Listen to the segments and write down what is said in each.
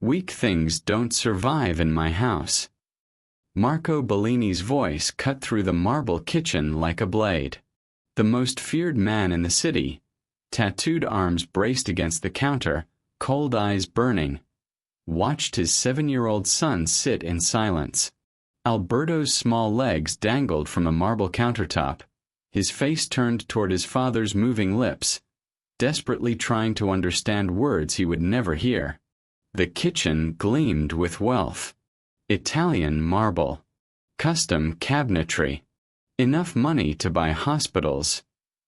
Weak things don't survive in my house. Marco Bellini's voice cut through the marble kitchen like a blade. The most feared man in the city, tattooed arms braced against the counter, cold eyes burning, watched his 7-year-old son sit in silence. Alberto's small legs dangled from a marble countertop, his face turned toward his father's moving lips, desperately trying to understand words he would never hear. The kitchen gleamed with wealth. Italian marble, custom cabinetry, enough money to buy hospitals,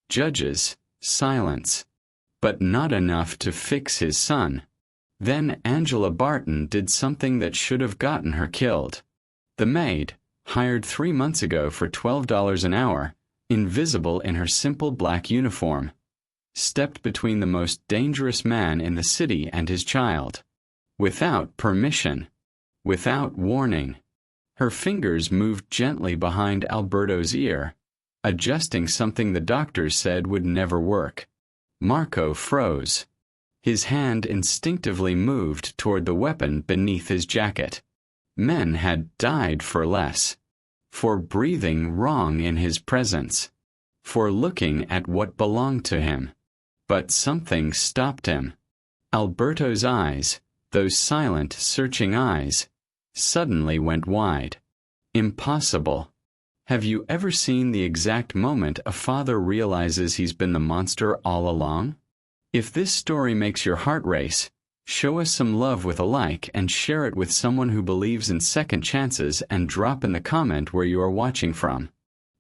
judges, silence, but not enough to fix his son. Then Angela Barton did something that should have gotten her killed. The maid, hired 3 months ago for $12 an hour, invisible in her simple black uniform, stepped between the most dangerous man in the city and his child. Without permission, without warning. Her fingers moved gently behind Alberto's ear, adjusting something the doctors said would never work. Marco froze. His hand instinctively moved toward the weapon beneath his jacket. Men had died for less. For breathing wrong in his presence. For looking at what belonged to him. But something stopped him. Alberto's eyes, those silent, searching eyes, suddenly went wide. Impossible. Have you ever seen the exact moment a father realizes he's been the monster all along? If this story makes your heart race, show us some love with a like and share it with someone who believes in second chances, and drop in the comment where you are watching from.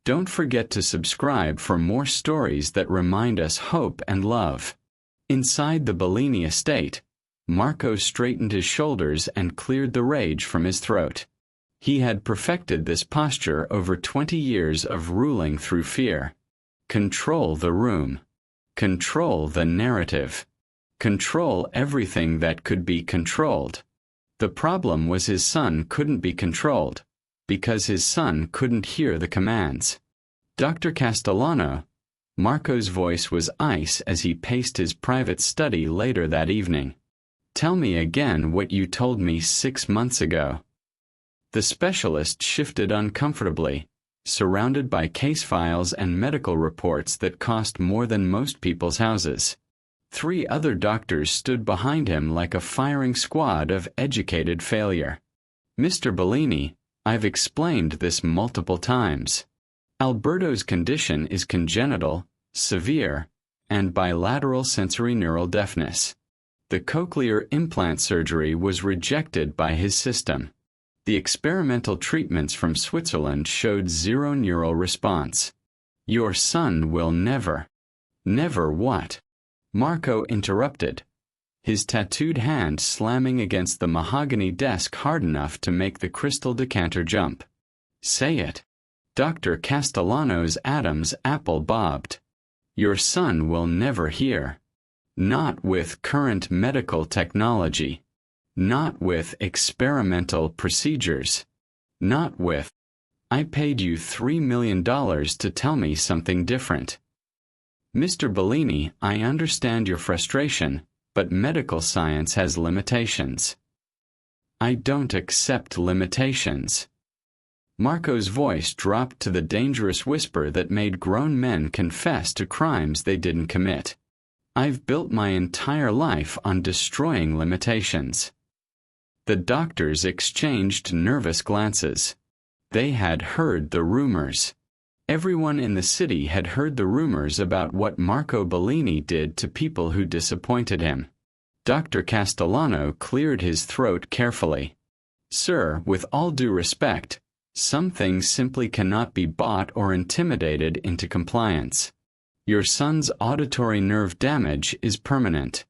Don't forget to subscribe for more stories that remind us hope and love. Inside the Bellini estate, Marco straightened his shoulders and cleared the rage from his throat. He had perfected this posture over 20 years of ruling through fear. Control the room. Control the narrative. Control everything that could be controlled. The problem was his son couldn't be controlled, because his son couldn't hear the commands. Dr. Castellano, Marco's voice was ice as he paced his private study later that evening. Tell me again what you told me 6 months ago. The specialist shifted uncomfortably, surrounded by case files and medical reports that cost more than most people's houses. 3 other doctors stood behind him like a firing squad of educated failure. Mr. Bellini, I've explained this multiple times. Alberto's condition is congenital, severe, and bilateral sensorineural deafness. The cochlear implant surgery was rejected by his system. The experimental treatments from Switzerland showed zero neural response. Your son will never. Never what? Marco interrupted, his tattooed hand slamming against the mahogany desk hard enough to make the crystal decanter jump. Say it. Dr. Castellano's Adam's apple bobbed. Your son will never hear. Not with current medical technology. Not with experimental procedures. Not with, I paid you $3 million to tell me something different. Mr. Bellini, I understand your frustration, but medical science has limitations. I don't accept limitations. Marco's voice dropped to the dangerous whisper that made grown men confess to crimes they didn't commit. I've built my entire life on destroying limitations. The doctors exchanged nervous glances. They had heard the rumors. Everyone in the city had heard the rumors about what Marco Bellini did to people who disappointed him. Dr. Castellano cleared his throat carefully. Sir, with all due respect, some things simply cannot be bought or intimidated into compliance. Your son's auditory nerve damage is permanent.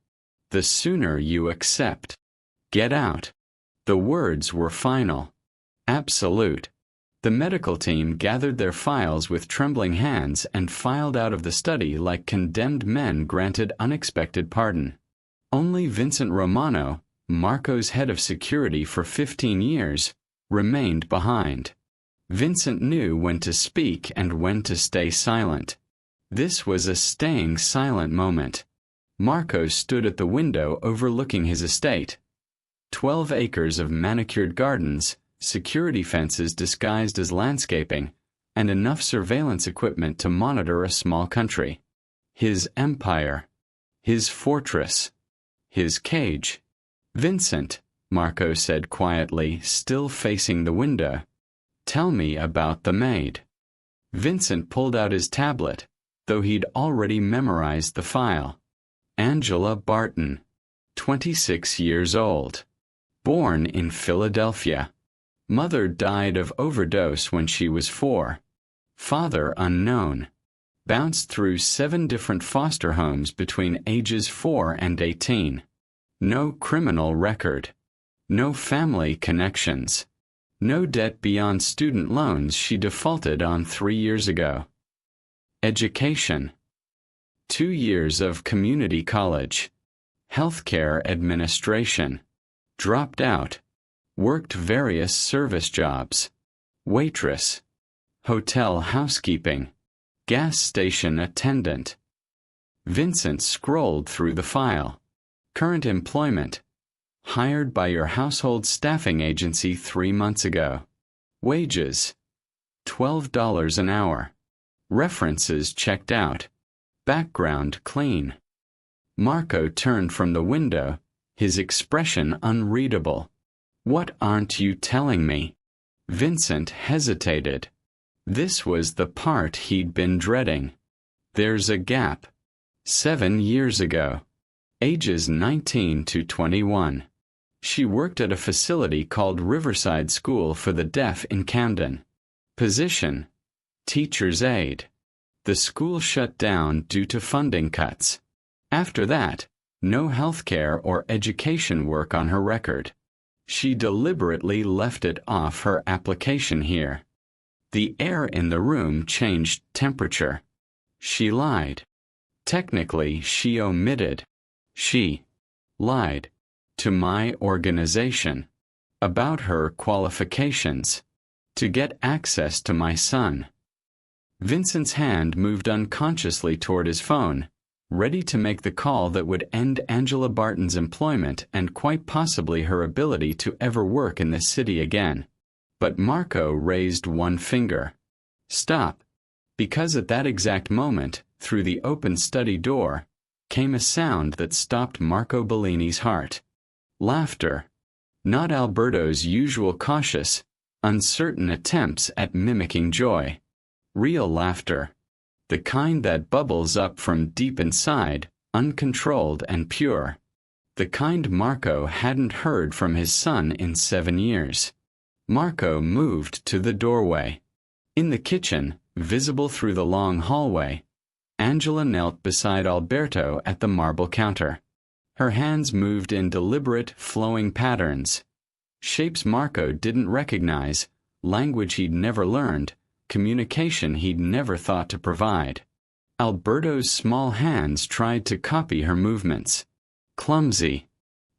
The sooner you accept. Get out. The words were final. Absolute. The medical team gathered their files with trembling hands and filed out of the study like condemned men granted unexpected pardon. Only Vincent Romano, Marco's head of security for 15 years, remained behind. Vincent knew when to speak and when to stay silent. This was a staying silent moment. Marco stood at the window overlooking his estate. 12 acres of manicured gardens, security fences disguised as landscaping, and enough surveillance equipment to monitor a small country. His empire. His fortress. His cage. "Vincent," Marco said quietly, still facing the window. "Tell me about the maid." Vincent pulled out his tablet, though he'd already memorized the file. Angela Barton, 26 years old. Born in Philadelphia. Mother died of overdose when she was 4. Father unknown. Bounced through 7 different foster homes between ages 4 and 18. No criminal record. No family connections. No debt beyond student loans she defaulted on 3 years ago. Education. 2 years of community college. Healthcare administration. Dropped out. Worked various service jobs. Waitress. Hotel housekeeping. Gas station attendant. Vincent scrolled through the file. Current employment. Hired by your household staffing agency 3 months ago. Wages. $12 an hour. References checked out. Background clean. Marco turned from the window, his expression unreadable. "What aren't you telling me?" Vincent hesitated. This was the part he'd been dreading. There's a gap. 7 years ago. Ages 19 to 21. She worked at a facility called Riverside School for the Deaf in Camden. Position: teacher's aide. The school shut down due to funding cuts. After that, no healthcare or education work on her record. She deliberately left it off her application here. The air in the room changed temperature. She lied. Technically, she omitted. She lied to my organization about her qualifications to get access to my son. Vincent's hand moved unconsciously toward his phone, ready to make the call that would end Angela Barton's employment and quite possibly her ability to ever work in this city again. But Marco raised one finger. Stop. Because at that exact moment, through the open study door, came a sound that stopped Marco Bellini's heart. Laughter. Not Alberto's usual cautious, uncertain attempts at mimicking joy. Real laughter. The kind that bubbles up from deep inside, uncontrolled and pure. The kind Marco hadn't heard from his son in 7 years. Marco moved to the doorway. In the kitchen, visible through the long hallway, Angela knelt beside Alberto at the marble counter. Her hands moved in deliberate, flowing patterns. Shapes Marco didn't recognize, language he'd never learned, communication he'd never thought to provide. Alberto's small hands tried to copy her movements. Clumsy.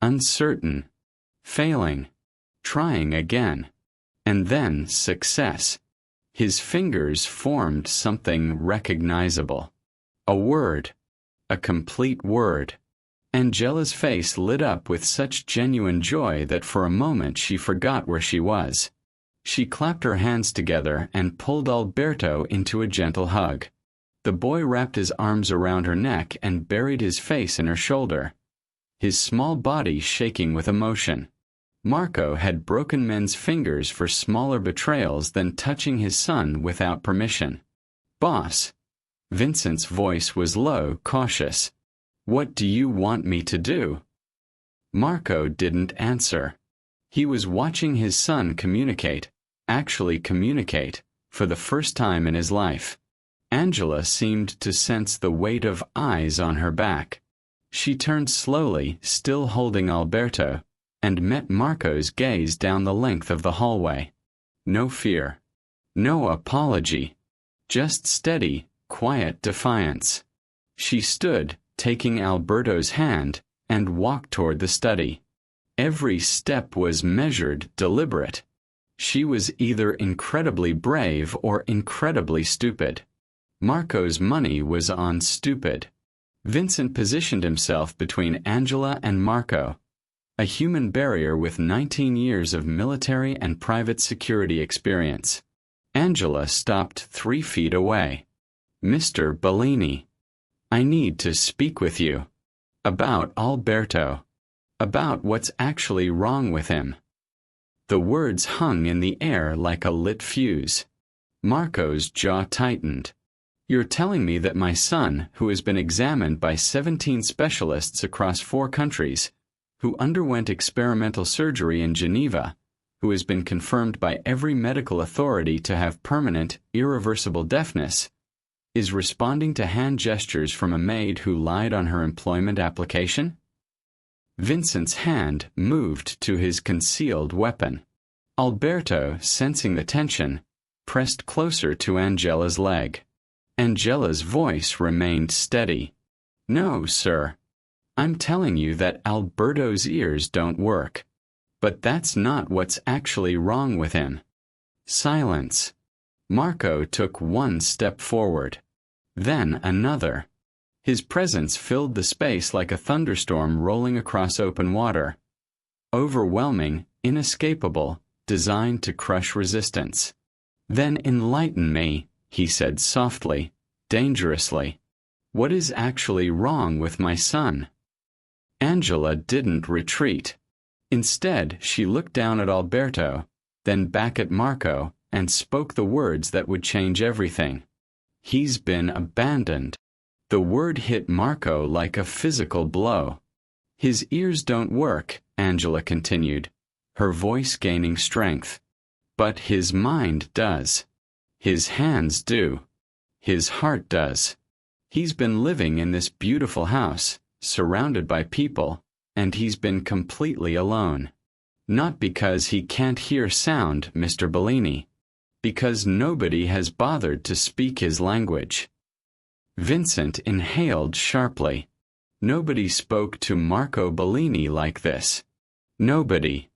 Uncertain. Failing. Trying again. And then success. His fingers formed something recognizable. A word. A complete word. Angela's face lit up with such genuine joy that for a moment she forgot where she was. She clapped her hands together and pulled Alberto into a gentle hug. The boy wrapped his arms around her neck and buried his face in her shoulder, his small body shaking with emotion. Marco had broken men's fingers for smaller betrayals than touching his son without permission. "Boss." Vincent's voice was low, cautious. "What do you want me to do?" Marco didn't answer. He was watching his son actually communicate, for the first time in his life. Angela seemed to sense the weight of eyes on her back. She turned slowly, still holding Alberto, and met Marco's gaze down the length of the hallway. No fear. No apology. Just steady, quiet defiance. She stood, taking Alberto's hand, and walked toward the study. Every step was measured, deliberate. She was either incredibly brave or incredibly stupid. Marco's money was on stupid. Vincent positioned himself between Angela and Marco. a human barrier with 19 years of military and private security experience. Angela stopped 3 feet away. "Mr. Bellini, I need to speak with you. About Alberto. About what's actually wrong with him." The words hung in the air like a lit fuse. Marco's jaw tightened. "You're telling me that my son, who has been examined by 17 specialists across 4 countries, who underwent experimental surgery in Geneva, who has been confirmed by every medical authority to have permanent, irreversible deafness, is responding to hand gestures from a maid who lied on her employment application?" Vincent's hand moved to his concealed weapon. Alberto, sensing the tension, pressed closer to Angela's leg. Angela's voice remained steady. "No, sir. I'm telling you that Alberto's ears don't work. But that's not what's actually wrong with him." Silence. Marco took 1 step forward. Then another. His presence filled the space like a thunderstorm rolling across open water. Overwhelming, inescapable, designed to crush resistance. "Then enlighten me," he said softly, dangerously. "What is actually wrong with my son?" Angela didn't retreat. Instead, she looked down at Alberto, then back at Marco, and spoke the words that would change everything. "He's been abandoned." The word hit Marco like a physical blow. "His ears don't work," Angela continued, her voice gaining strength. "But his mind does. His hands do. His heart does. He's been living in this beautiful house, surrounded by people, and he's been completely alone. Not because he can't hear sound, Mr. Bellini. Because nobody has bothered to speak his language." Vincent inhaled sharply. Nobody spoke to Marco Bellini like this. Nobody.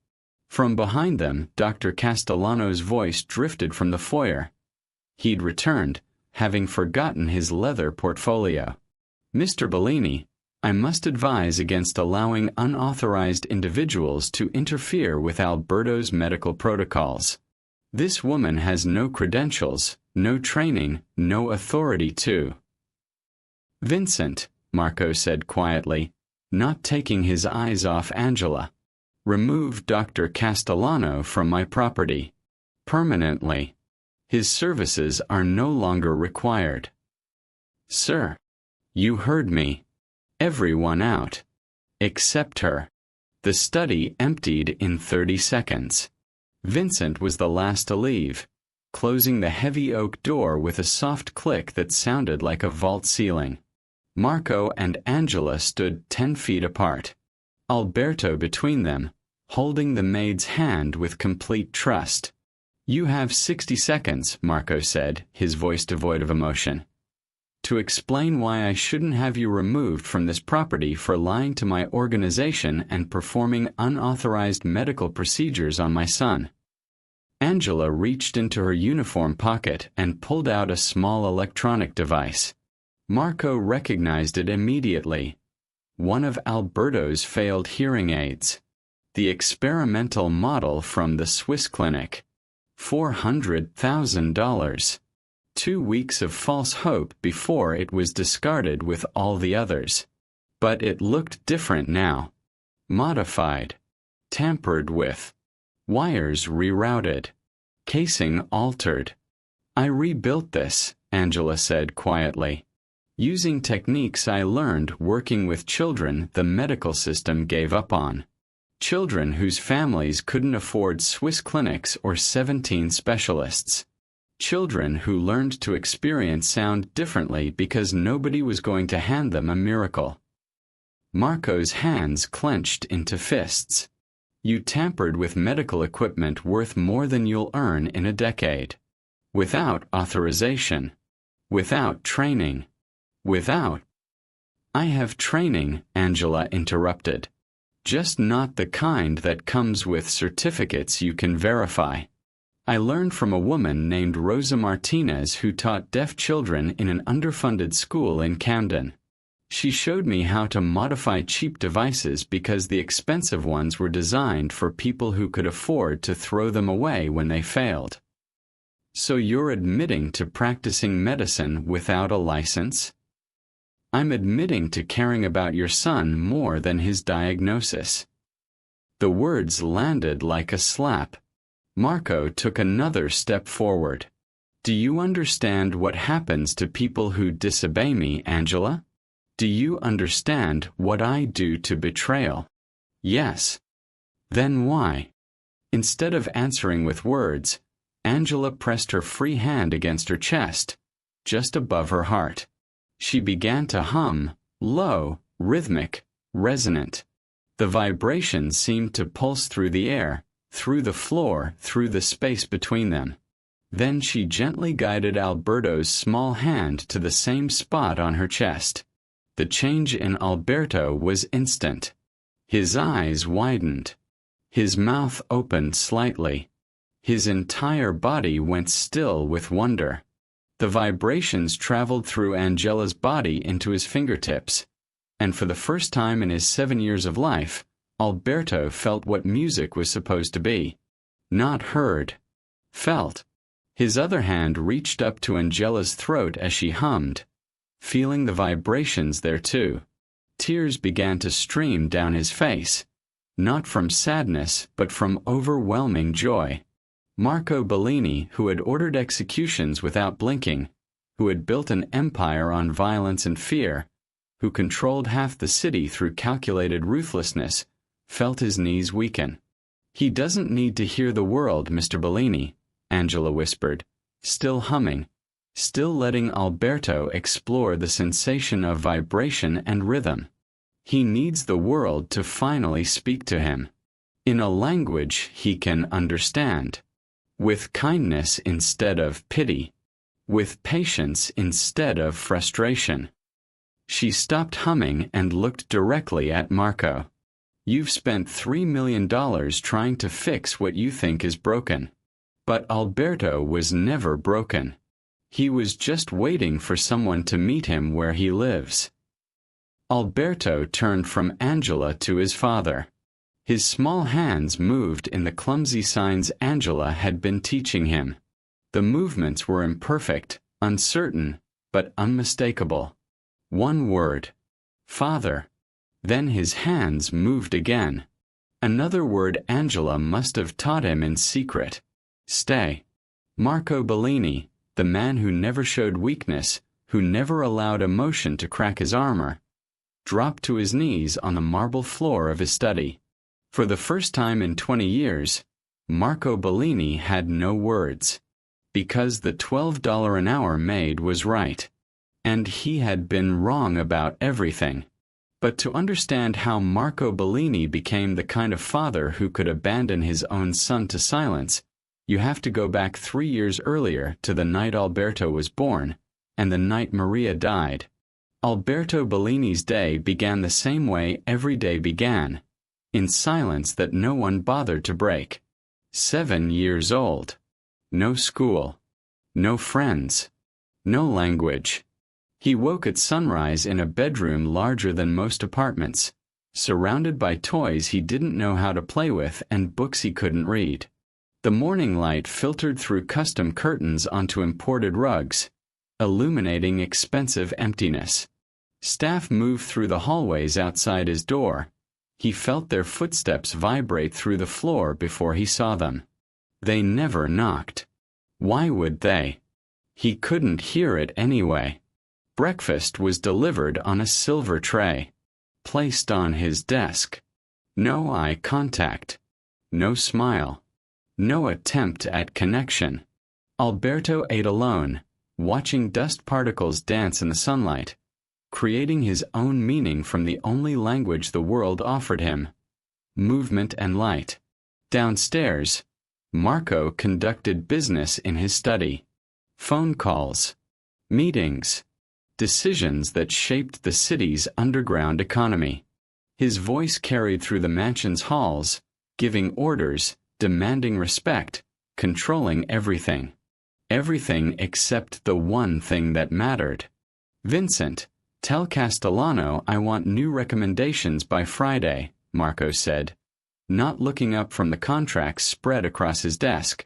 From behind them, Dr. Castellano's voice drifted from the foyer. He'd returned, having forgotten his leather portfolio. "Mr. Bellini, I must advise against allowing unauthorized individuals to interfere with Alberto's medical protocols. This woman has no credentials, no training, no authority to." "Vincent," Marco said quietly, not taking his eyes off Angela, "remove Dr. Castellano from my property. Permanently. His services are no longer required." "Sir, you heard me. Everyone out. Except her." The study emptied in 30 seconds. Vincent was the last to leave, closing the heavy oak door with a soft click that sounded like a vault ceiling. Marco and Angela stood 10 feet apart. Alberto between them, holding the maid's hand with complete trust. "You have 60 seconds, Marco said, his voice devoid of emotion, "to explain why I shouldn't have you removed from this property for lying to my organization and performing unauthorized medical procedures on my son." Angela reached into her uniform pocket and pulled out a small electronic device. Marco recognized it immediately. One of Alberto's failed hearing aids. The experimental model from the Swiss clinic. $400,000. 2 weeks of false hope before it was discarded with all the others. But it looked different now. Modified. Tampered with. Wires rerouted. Casing altered. "I rebuilt this," Angela said quietly. "Using techniques I learned working with children the medical system gave up on. Children whose families couldn't afford Swiss clinics or 17 specialists. Children who learned to experience sound differently because nobody was going to hand them a miracle." Marco's hands clenched into fists. "You tampered with medical equipment worth more than you'll earn in a decade. Without authorization. Without training. Without—" "I have training," Angela interrupted. "Just not the kind that comes with certificates you can verify. I learned from a woman named Rosa Martinez who taught deaf children in an underfunded school in Camden. She showed me how to modify cheap devices because the expensive ones were designed for people who could afford to throw them away when they failed. So you're admitting to practicing medicine without a license? I'm admitting to caring about your son more than his diagnosis. The words landed like a slap. Marco took another step forward. Do you understand what happens to people who disobey me, Angela? Do you understand what I do to betrayal? Yes. Then why? Instead of answering with words, Angela pressed her free hand against her chest, just above her heart. She began to hum, low, rhythmic, resonant. The vibrations seemed to pulse through the air, through the floor, through the space between them. Then she gently guided Alberto's small hand to the same spot on her chest. The change in Alberto was instant. His eyes widened. His mouth opened slightly. His entire body went still with wonder. The vibrations traveled through Angela's body into his fingertips, and for the first time in his 7 years of life, Alberto felt what music was supposed to be. Not heard. Felt. His other hand reached up to Angela's throat as she hummed, feeling the vibrations there too. Tears began to stream down his face, not from sadness but from overwhelming joy. Marco Bellini, who had ordered executions without blinking, who had built an empire on violence and fear, who controlled half the city through calculated ruthlessness, felt his knees weaken. He doesn't need to hear the world, Mr. Bellini, Angela whispered, still humming, still letting Alberto explore the sensation of vibration and rhythm. He needs the world to finally speak to him, in a language he can understand, with kindness instead of pity, with patience instead of frustration. She stopped humming and looked directly at Marco. You've spent $3 million trying to fix what you think is broken. But Alberto was never broken. He was just waiting for someone to meet him where he lives. Alberto turned from Angela to his father. His small hands moved in the clumsy signs Angela had been teaching him. The movements were imperfect, uncertain, but unmistakable. One word. Father. Then his hands moved again. Another word Angela must have taught him in secret. Stay. Marco Bellini, the man who never showed weakness, who never allowed emotion to crack his armor, dropped to his knees on the marble floor of his study. For the first time in 20 years, Marco Bellini had no words, because the $12 an hour maid was right, and he had been wrong about everything. But to understand how Marco Bellini became the kind of father who could abandon his own son to silence, you have to go back 3 years earlier to the night Alberto was born, and the night Maria died. Alberto Bellini's day began the same way every day began, in silence that no one bothered to break. 7 years old. No school. No friends. No language. He woke at sunrise in a bedroom larger than most apartments, surrounded by toys he didn't know how to play with and books he couldn't read. The morning light filtered through custom curtains onto imported rugs, illuminating expensive emptiness. Staff moved through the hallways outside his door. He felt their footsteps vibrate through the floor before he saw them. They never knocked. Why would they? He couldn't hear it anyway. Breakfast was delivered on a silver tray, placed on his desk. No eye contact. No smile. No attempt at connection. Alberto ate alone, watching dust particles dance in the sunlight, creating his own meaning from the only language the world offered him: movement and light. Downstairs, Marco conducted business in his study. Phone calls, meetings, decisions that shaped the city's underground economy. His voice carried through the mansion's halls, giving orders, demanding respect, controlling everything. Everything except the one thing that mattered. Vincent, Tell Castellano I want new recommendations by Friday, Marco said, not looking up from the contracts spread across his desk.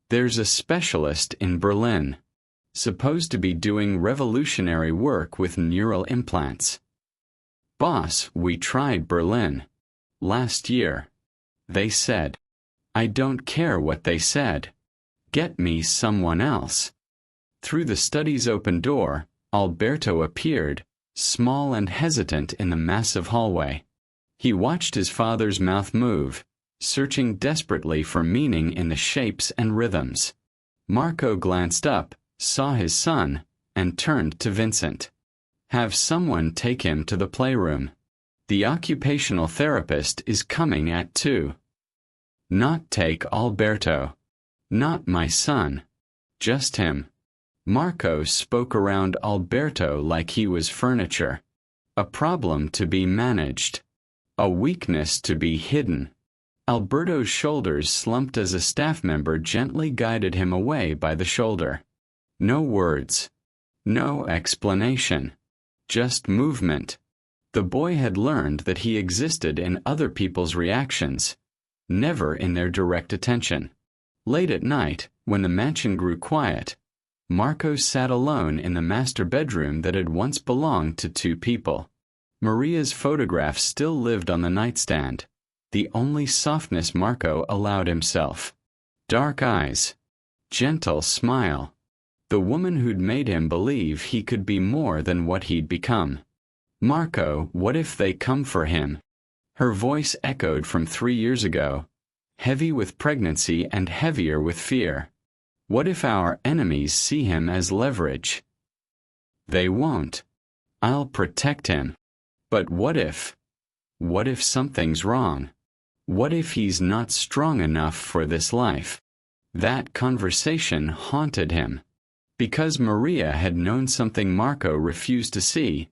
There's a specialist in Berlin, supposed to be doing revolutionary work with neural implants. Boss, we tried Berlin. Last year. They said. I don't care what they said. Get me someone else. Through the study's open door, Alberto appeared, small and hesitant in the massive hallway. He watched his father's mouth move, searching desperately for meaning in the shapes and rhythms. Marco glanced up, saw his son, and turned to Vincent. Have someone take him to the playroom. The occupational therapist is coming at 2. Not take Alberto. Not my son. Just him. Marco spoke around Alberto like he was furniture. A problem to be managed. A weakness to be hidden. Alberto's shoulders slumped as a staff member gently guided him away by the shoulder. No words. No explanation. Just movement. The boy had learned that he existed in other people's reactions, never in their direct attention. Late at night, when the mansion grew quiet, Marco sat alone in the master bedroom that had once belonged to 2 people. Maria's photograph still lived on the nightstand, the only softness Marco allowed himself. Dark eyes. Gentle smile. The woman who'd made him believe he could be more than what he'd become. Marco, what if they come for him? Her voice echoed from 3 years ago, heavy with pregnancy and heavier with fear. What if our enemies see him as leverage? They won't. I'll protect him. But what if? What if something's wrong? What if he's not strong enough for this life? That conversation haunted him. Because Maria had known something Marco refused to see,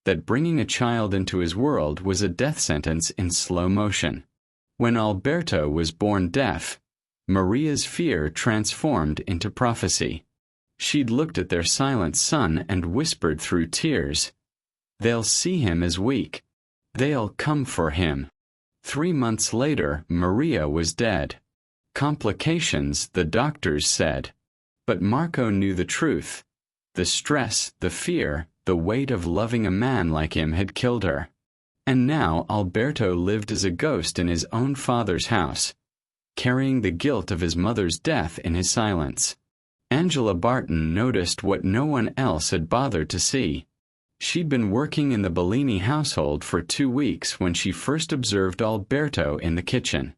that bringing a child into his world was a death sentence in slow motion. When Alberto was born deaf, Maria's fear transformed into prophecy. She'd looked at their silent son and whispered through tears, "They'll see him as weak. They'll come for him." 3 months later, Maria was dead. Complications, the doctors said. But Marco knew the truth. The stress, the fear, the weight of loving a man like him had killed her. And now Alberto lived as a ghost in his own father's house, carrying the guilt of his mother's death in his silence. Angela Barton noticed what no one else had bothered to see. She'd been working in the Bellini household for 2 weeks when she first observed Alberto in the kitchen.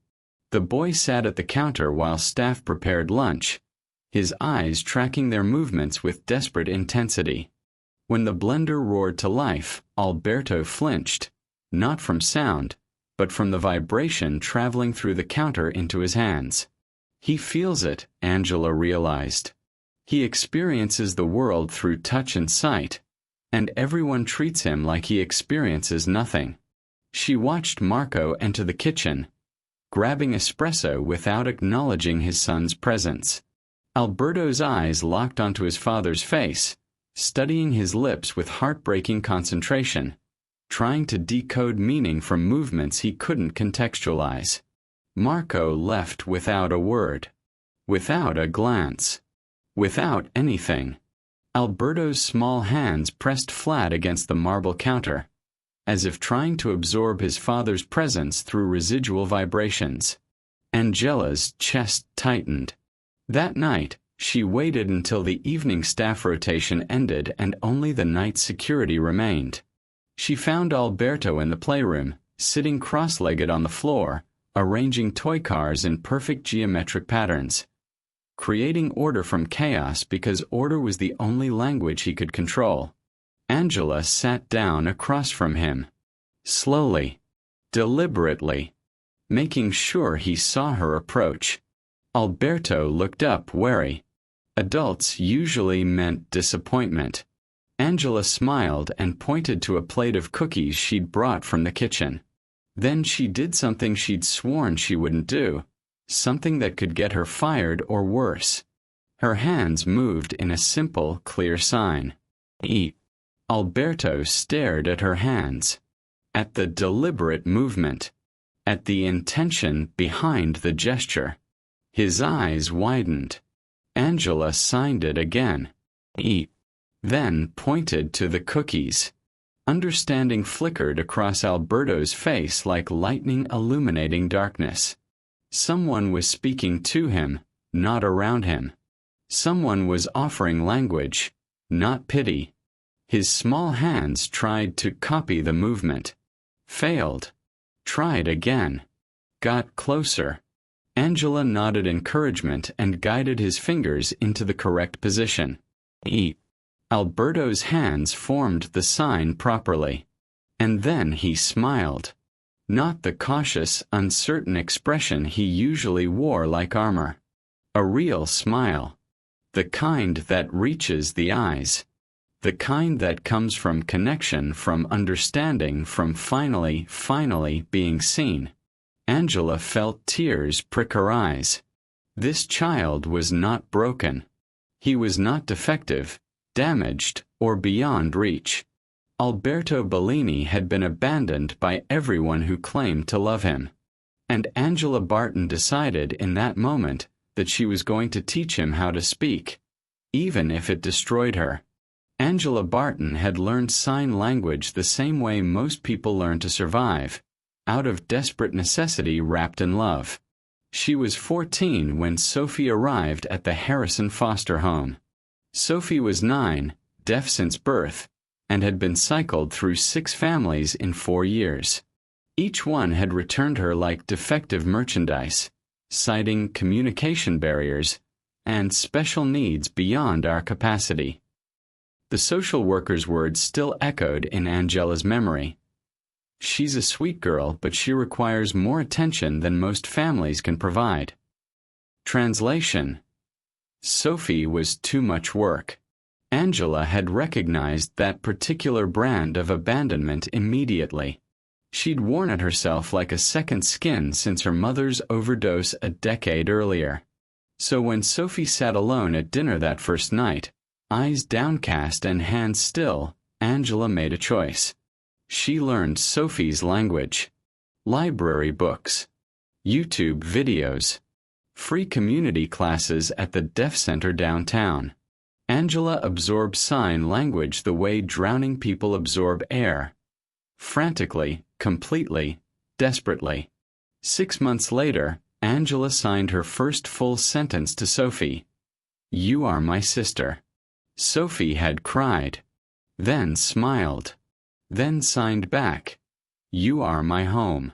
The boy sat at the counter while staff prepared lunch, his eyes tracking their movements with desperate intensity. When the blender roared to life, Alberto flinched, not from sound, but from the vibration traveling through the counter into his hands. He feels it, Angela realized. He experiences the world through touch and sight, and everyone treats him like he experiences nothing. She watched Marco enter the kitchen, grabbing espresso without acknowledging his son's presence. Alberto's eyes locked onto his father's face, studying his lips with heartbreaking concentration, trying to decode meaning from movements he couldn't contextualize. Marco left without a word, without a glance, without anything. Alberto's small hands pressed flat against the marble counter, as if trying to absorb his father's presence through residual vibrations. Angela's chest tightened. That night, she waited until the evening staff rotation ended and only the night security remained. She found Alberto in the playroom, sitting cross-legged on the floor, arranging toy cars in perfect geometric patterns, creating order from chaos because order was the only language he could control. Angela sat down across from him, slowly, deliberately, making sure he saw her approach. Alberto looked up, wary. Adults usually meant disappointment. Angela smiled and pointed to a plate of cookies she'd brought from the kitchen. Then she did something she'd sworn she wouldn't do, something that could get her fired or worse. Her hands moved in a simple, clear sign. Eat. Alberto stared at her hands, at the deliberate movement, at the intention behind the gesture. His eyes widened. Angela signed it again. Eat. Then pointed to the cookies. Understanding flickered across Alberto's face like lightning illuminating darkness. Someone was speaking to him, not around him. Someone was offering language, not pity. His small hands tried to copy the movement. Failed. Tried again. Got closer. Angela nodded encouragement and guided his fingers into the correct position. Eat. Alberto's hands formed the sign properly. And then he smiled. Not the cautious, uncertain expression he usually wore like armor. A real smile. The kind that reaches the eyes. The kind that comes from connection, from understanding, from finally being seen. Angela felt tears prick her eyes. This child was not broken. He was not defective, damaged, or beyond reach. Alberto Bellini had been abandoned by everyone who claimed to love him. And Angela Barton decided in that moment that she was going to teach him how to speak, even if it destroyed her. Angela Barton had learned sign language the same way most people learn to survive, out of desperate necessity wrapped in love. She was 14 when Sophie arrived at the Harrison foster home. Sophie was 9, deaf since birth, and had been cycled through 6 families in 4 years. Each one had returned her like defective merchandise, citing communication barriers and special needs beyond our capacity. The social worker's words still echoed in Angela's memory. She's a sweet girl, but she requires more attention than most families can provide. Translation: Sophie was too much work. Angela had recognized that particular brand of abandonment immediately. She'd worn it herself like a second skin since her mother's overdose a decade earlier. So when Sophie sat alone at dinner that first night, eyes downcast and hands still, Angela made a choice. She learned Sophie's language. Library books. YouTube videos. Free community classes at the Deaf Center downtown. Angela absorbed sign language the way drowning people absorb air. Frantically, completely, desperately. 6 months later, Angela signed her first full sentence to Sophie. "You are my sister." Sophie had cried, then smiled, then signed back, "You are my home."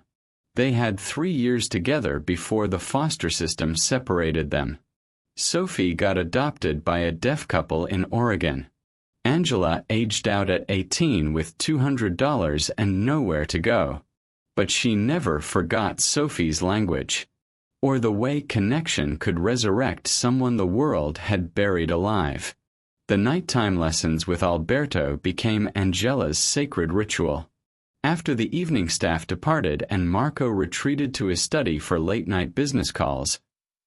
They had 3 years together before the foster system separated them. Sophie got adopted by a deaf couple in Oregon. Angela aged out at 18 with $200 and nowhere to go. But she never forgot Sophie's language, or the way connection could resurrect someone the world had buried alive. The nighttime lessons with Alberto became Angela's sacred ritual. After the evening staff departed and Marco retreated to his study for late-night business calls,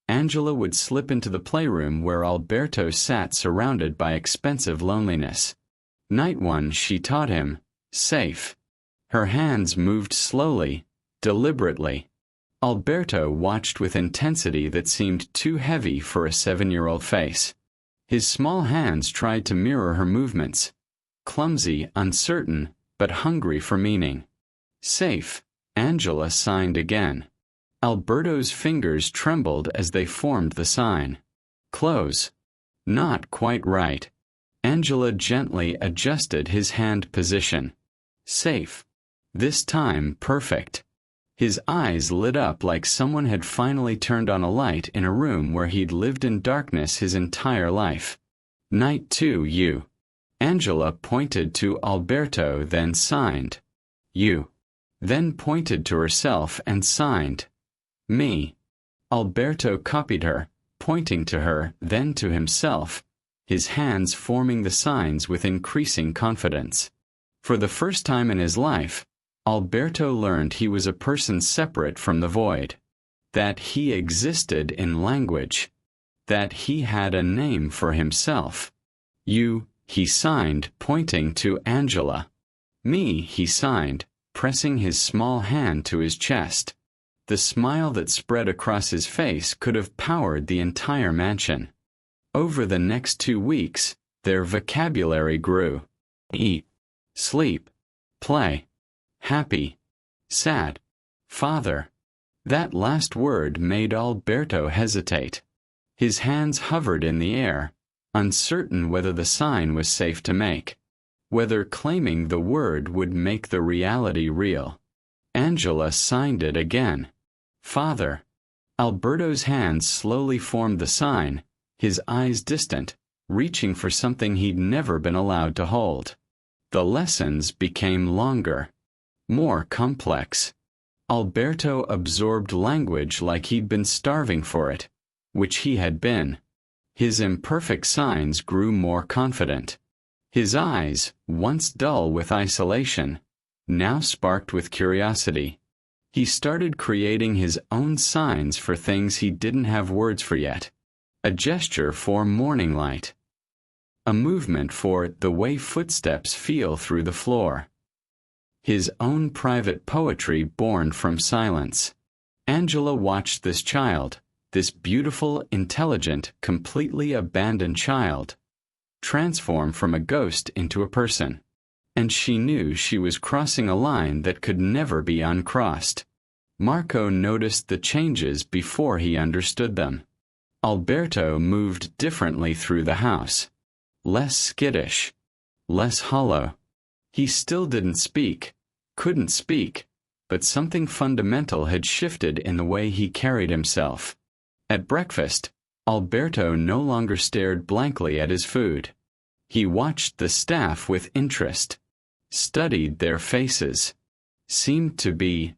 Angela would slip into the playroom where Alberto sat surrounded by expensive loneliness. Night 1, she taught him, safe. Her hands moved slowly, deliberately. Alberto watched with intensity that seemed too heavy for a 7-year-old face. His small hands tried to mirror her movements, clumsy, uncertain, but hungry for meaning. Safe, Angela signed again. Alberto's fingers trembled as they formed the sign. Close. Not quite right. Angela gently adjusted his hand position. Safe. This time perfect. His eyes lit up like someone had finally turned on a light in a room where he'd lived in darkness his entire life. Night 2, you. Angela pointed to Alberto, then signed. You. Then pointed to herself and signed. Me. Alberto copied her, pointing to her, then to himself, his hands forming the signs with increasing confidence. For the first time in his life, Alberto learned he was a person separate from the void, that he existed in language, that he had a name for himself. You, he signed, pointing to Angela. Me, he signed, pressing his small hand to his chest. The smile that spread across his face could have powered the entire mansion. Over the next 2 weeks, their vocabulary grew. Eat, sleep, play, happy, sad, father. That last word made Alberto hesitate. His hands hovered in the air, uncertain whether the sign was safe to make, whether claiming the word would make the reality real. Angela signed it again. Father. Alberto's hands slowly formed the sign, his eyes distant, reaching for something he'd never been allowed to hold. The lessons became longer, more complex. Alberto absorbed language like he'd been starving for it, which he had been. His imperfect signs grew more confident. His eyes, once dull with isolation, now sparked with curiosity. He started creating his own signs for things he didn't have words for yet. A gesture for morning light. A movement for the way footsteps feel through the floor. His own private poetry born from silence. Angela watched this child, this beautiful, intelligent, completely abandoned child, transform from a ghost into a person. And she knew she was crossing a line that could never be uncrossed. Marco noticed the changes before he understood them. Alberto moved differently through the house. Less skittish. Less hollow. He still didn't speak, couldn't speak, but something fundamental had shifted in the way he carried himself. At breakfast, Alberto no longer stared blankly at his food. He watched the staff with interest, studied their faces, seemed to be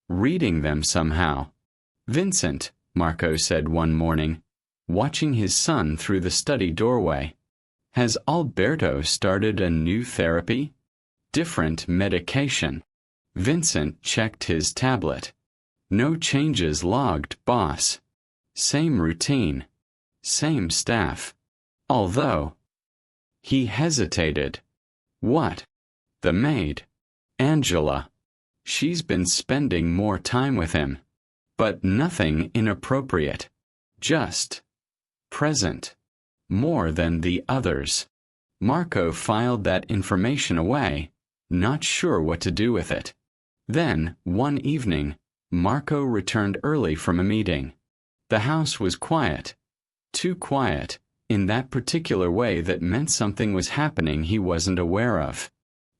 reading them somehow. Vincent, Marco said one morning, watching his son through the study doorway. Has Alberto started a new therapy? Different medication. Vincent checked his tablet. No changes logged, boss. Same routine. Same staff. Although. He hesitated. What? The maid. Angela. She's been spending more time with him. But nothing inappropriate. Just. Present. More than the others. Marco filed that information away, not sure what to do with it. Then, one evening, Marco returned early from a meeting. The house was quiet. Too quiet, in that particular way that meant something was happening he wasn't aware of.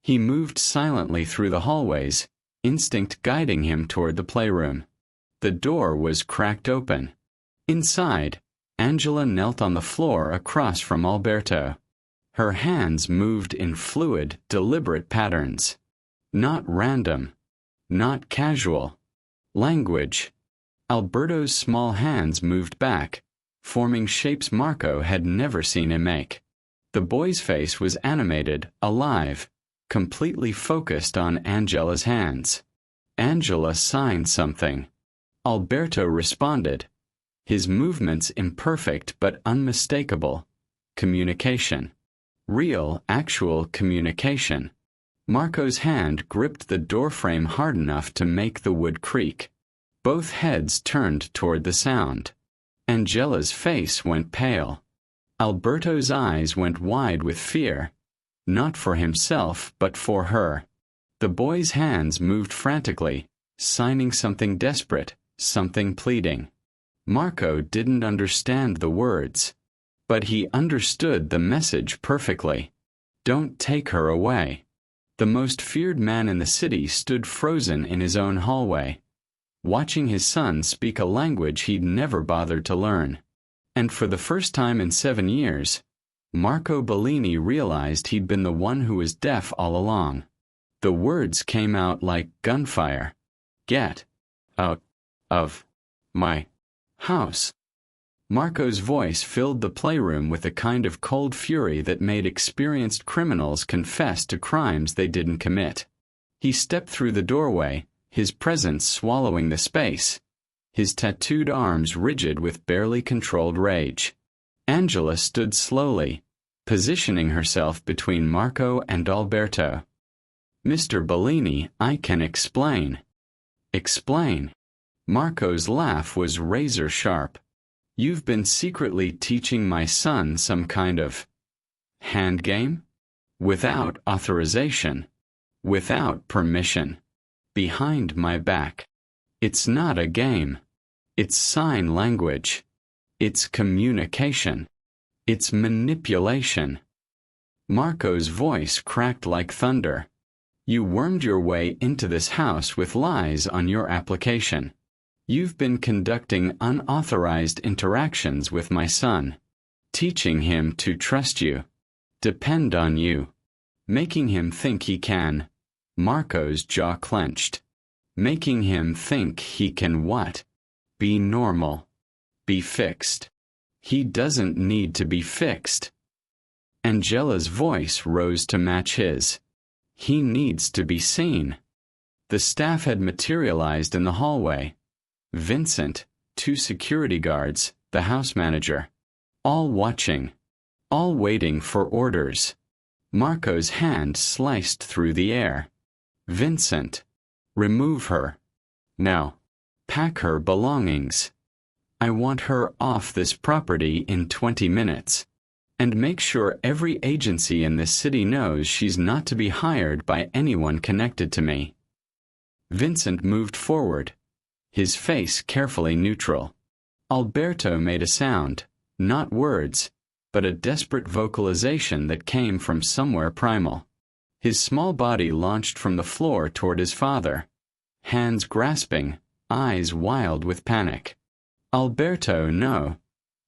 He moved silently through the hallways, instinct guiding him toward the playroom. The door was cracked open. Inside, Angela knelt on the floor across from Alberto. Her hands moved in fluid, deliberate patterns. Not random. Not casual. Language. Alberto's small hands moved back, forming shapes Marco had never seen him make. The boy's face was animated, alive, completely focused on Angela's hands. Angela signed something. Alberto responded. His movements imperfect but unmistakable. Communication. Real, actual communication. Marco's hand gripped the doorframe hard enough to make the wood creak. Both heads turned toward the sound. Angela's face went pale. Alberto's eyes went wide with fear. Not for himself, but for her. The boy's hands moved frantically, signing something desperate, something pleading. Marco didn't understand the words, but he understood the message perfectly. Don't take her away. The most feared man in the city stood frozen in his own hallway, watching his son speak a language he'd never bothered to learn. And for the first time in 7 years, Marco Bellini realized he'd been the one who was deaf all along. The words came out like gunfire. Get out of my house. Marco's voice filled the playroom with a kind of cold fury that made experienced criminals confess to crimes they didn't commit. He stepped through the doorway, his presence swallowing the space, his tattooed arms rigid with barely controlled rage. Angela stood slowly, positioning herself between Marco and Alberto. "Mr. Bellini, I can explain." "Explain." Marco's laugh was razor-sharp. "You've been secretly teaching my son some kind of hand game? Without authorization. Without permission. Behind my back. It's not a game. It's sign language. It's communication. It's manipulation." Marco's voice cracked like thunder. "You wormed your way into this house with lies on your application. You've been conducting unauthorized interactions with my son, teaching him to trust you, depend on you, making him think he can." Marco's jaw clenched. "Making him think he can what? Be normal. Be fixed. He doesn't need to be fixed." Angela's voice rose to match his. "He needs to be seen." The staff had materialized in the hallway. Vincent, 2 security guards, the house manager. All watching. All waiting for orders. Marco's hand sliced through the air. "Vincent. Remove her. No. Pack her belongings. I want her off this property in 20 minutes. And make sure every agency in this city knows she's not to be hired by anyone connected to me." Vincent moved forward, his face carefully neutral. Alberto made a sound, not words, but a desperate vocalization that came from somewhere primal. His small body launched from the floor toward his father, hands grasping, eyes wild with panic. "Alberto, no."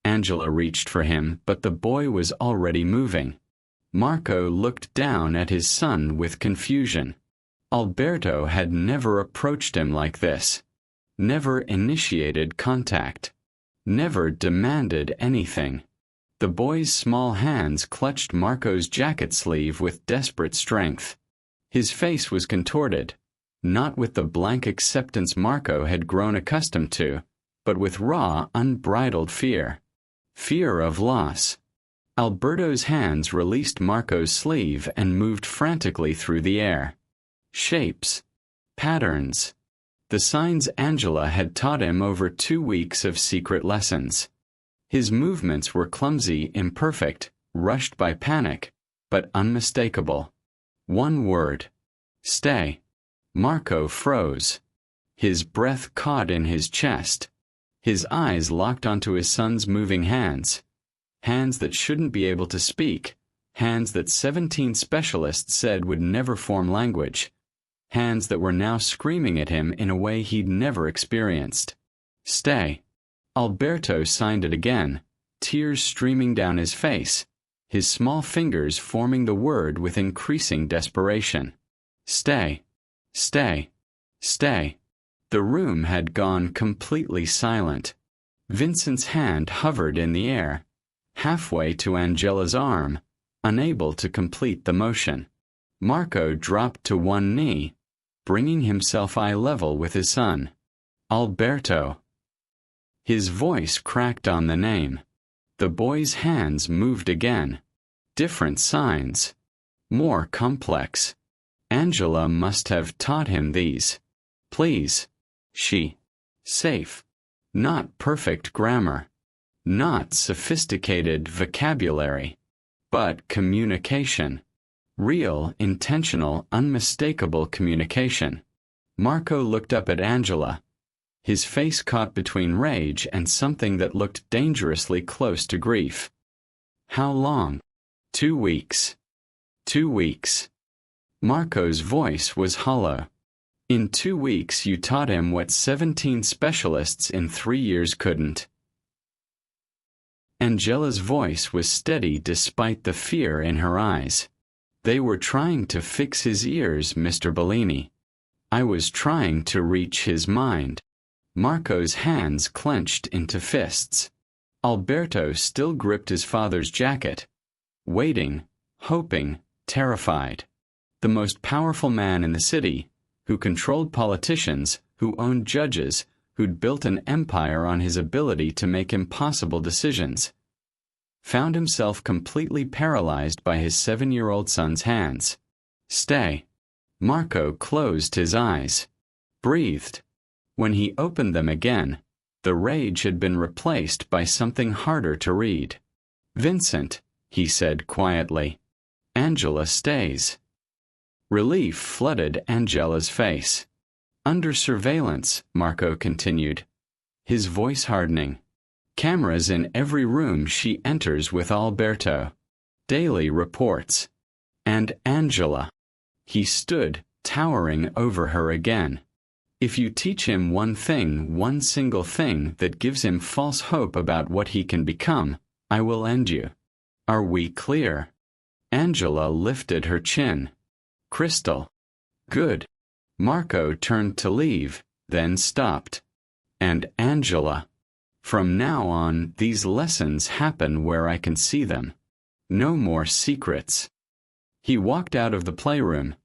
Angela reached for him, but the boy was already moving. Marco looked down at his son with confusion. Alberto had never approached him like this. Never initiated contact. Never demanded anything. The boy's small hands clutched Marco's jacket sleeve with desperate strength. His face was contorted, not with the blank acceptance Marco had grown accustomed to, but with raw, unbridled fear. Fear of loss. Alberto's hands released Marco's sleeve and moved frantically through the air. Shapes. Patterns. The signs Angela had taught him over 2 weeks of secret lessons. His movements were clumsy, imperfect, rushed by panic, but unmistakable. One word. Stay. Marco froze. His breath caught in his chest. His eyes locked onto his son's moving hands. Hands that shouldn't be able to speak. Hands that 17 specialists said would never form language. Hands that were now screaming at him in a way he'd never experienced. Stay. Alberto signed it again, tears streaming down his face, his small fingers forming the word with increasing desperation. Stay. Stay. Stay. The room had gone completely silent. Vincent's hand hovered in the air, halfway to Angela's arm, unable to complete the motion. Marco dropped to one knee, bringing himself eye level with his son. "Alberto." His voice cracked on the name. The boy's hands moved again. Different signs. More complex. Angela must have taught him these. Please. She. Safe. Not perfect grammar. Not sophisticated vocabulary. But communication. Real, intentional, unmistakable communication. Marco looked up at Angela, his face caught between rage and something that looked dangerously close to grief. "How long?" 2 weeks. 2 weeks. Marco's voice was hollow. "In 2 weeks you taught him what 17 specialists in 3 years couldn't." Angela's voice was steady despite the fear in her eyes. "They were trying to fix his ears, Mr. Bellini. I was trying to reach his mind." Marco's hands clenched into fists. Alberto still gripped his father's jacket, waiting, hoping, terrified. The most powerful man in the city, who controlled politicians, who owned judges, who'd built an empire on his ability to make impossible decisions. found himself completely paralyzed by his 7-year-old son's hands. "Stay." Marco closed his eyes, breathed. When he opened them again, the rage had been replaced by something harder to read. "Vincent," he said quietly. "Angela stays." Relief flooded Angela's face. "Under surveillance," Marco continued, his voice hardening. "Cameras in every room she enters with Alberto. Daily reports. And Angela." He stood, towering over her again. "If you teach him one thing, one single thing that gives him false hope about what he can become, I will end you. Are we clear?" Angela lifted her chin. "Crystal." "Good." Marco turned to leave, then stopped. "And Angela, from now on, these lessons happen where I can see them. No more secrets." He walked out of the playroom,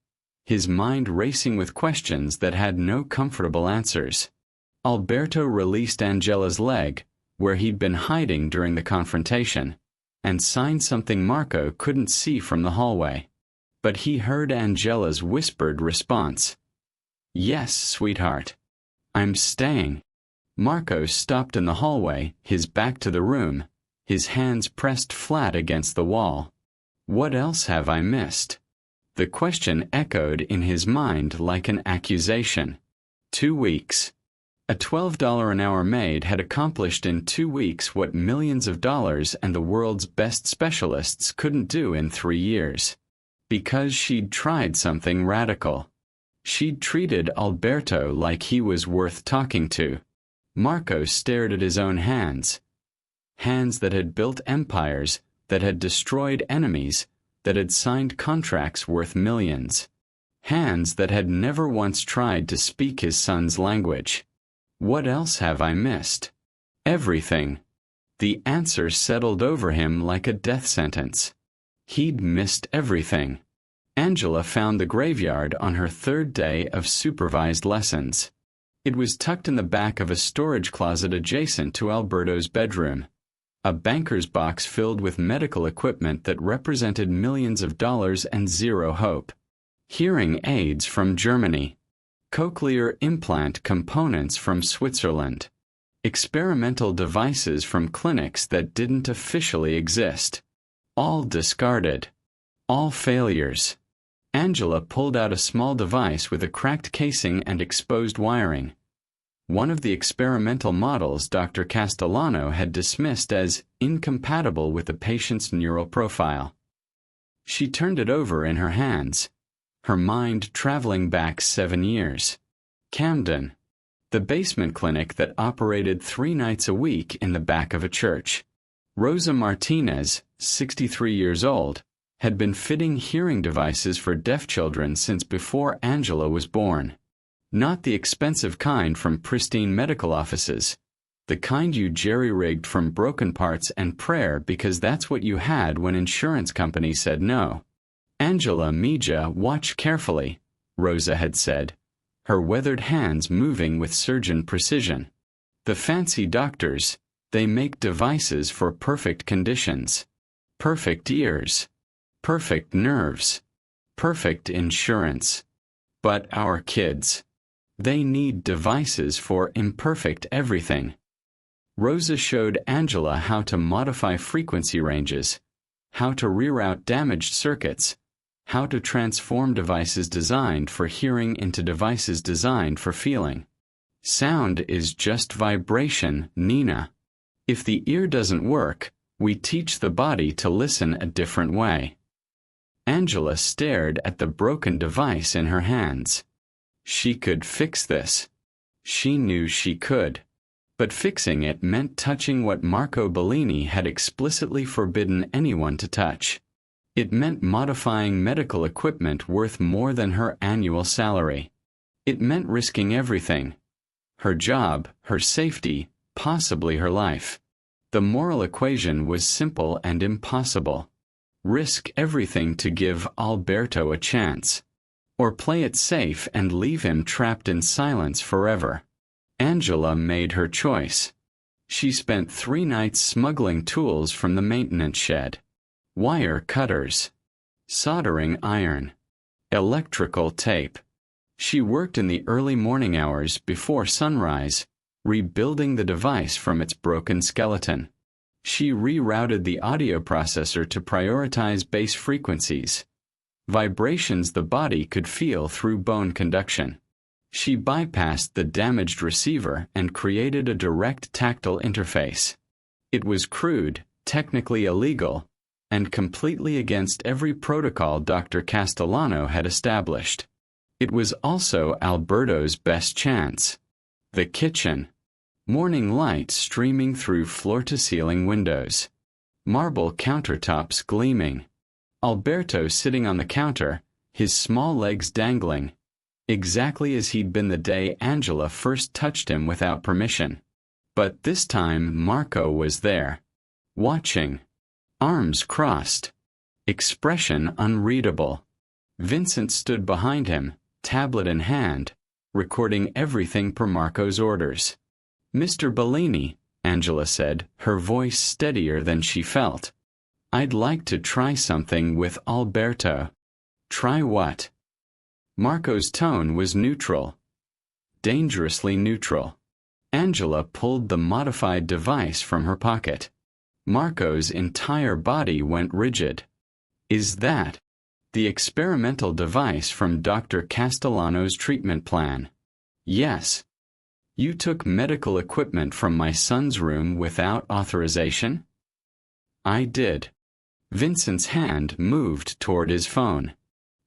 his mind racing with questions that had no comfortable answers. Alberto released Angela's leg, where he'd been hiding during the confrontation, and signed something Marco couldn't see from the hallway. But he heard Angela's whispered response. "Yes, sweetheart. I'm staying." Marco stopped in the hallway, his back to the room, his hands pressed flat against the wall. What else have I missed? The question echoed in his mind like an accusation. 2 weeks. A $12 an hour maid had accomplished in 2 weeks what millions of dollars and the world's best specialists couldn't do in 3 years. Because she'd tried something radical. She'd treated Alberto like he was worth talking to. Marco stared at his own hands. Hands that had built empires, that had destroyed enemies, that had signed contracts worth millions. Hands that had never once tried to speak his son's language. What else have I missed? Everything. The answer settled over him like a death sentence. He'd missed everything. Angela found the graveyard on her 3rd day of supervised lessons. It was tucked in the back of a storage closet adjacent to Alberto's bedroom. A banker's box filled with medical equipment that represented millions of dollars and zero hope. Hearing aids from Germany. Cochlear implant components from Switzerland. Experimental devices from clinics that didn't officially exist. All discarded. All failures. Angela pulled out a small device with a cracked casing and exposed wiring. One of the experimental models Dr. Castellano had dismissed as incompatible with the patient's neural profile. She turned it over in her hands, her mind traveling back 7 years. Camden, the basement clinic that operated 3 nights a week in the back of a church. Rosa Martinez, 63 years old, had been fitting hearing devices for deaf children since before Angela was born. Not the expensive kind from pristine medical offices, the kind you jerry-rigged from broken parts and prayer because that's what you had when insurance companies said no. "Angela Mija, watch carefully," Rosa had said, her weathered hands moving with surgeon precision. "The fancy doctors, they make devices for perfect conditions. Perfect ears. Perfect nerves. Perfect insurance. But our kids, they need devices for imperfect everything." Rosa showed Angela how to modify frequency ranges, how to reroute damaged circuits, how to transform devices designed for hearing into devices designed for feeling. "Sound is just vibration, Nina. If the ear doesn't work, we teach the body to listen a different way." Angela stared at the broken device in her hands. She could fix this. She knew she could. But fixing it meant touching what Marco Bellini had explicitly forbidden anyone to touch. It meant modifying medical equipment worth more than her annual salary. It meant risking everything. Her job, her safety, possibly her life. The moral equation was simple and impossible. Risk everything to give Alberto a chance. Or play it safe and leave him trapped in silence forever. Angela made her choice. She spent 3 nights smuggling tools from the maintenance shed. Wire cutters, soldering iron, electrical tape. She worked in the early morning hours before sunrise, rebuilding the device from its broken skeleton. She rerouted the audio processor to prioritize bass frequencies, vibrations the body could feel through bone conduction. She bypassed the damaged receiver and created a direct tactile interface. It was crude, technically illegal, and completely against every protocol Dr. Castellano had established. It was also Alberto's best chance. The kitchen. Morning light streaming through floor-to-ceiling windows. Marble countertops gleaming. Alberto sitting on the counter, his small legs dangling, exactly as he'd been the day Angela first touched him without permission. But this time Marco was there, watching, arms crossed, expression unreadable. Vincent stood behind him, tablet in hand, recording everything per Marco's orders. "Mr. Bellini," Angela said, her voice steadier than she felt. "I'd like to try something with Alberto." "Try what?" Marco's tone was neutral. Dangerously neutral. Angela pulled the modified device from her pocket. Marco's entire body went rigid. "Is that the experimental device from Dr. Castellano's treatment plan?" "Yes." "You took medical equipment from my son's room without authorization?" "I did." Vincent's hand moved toward his phone.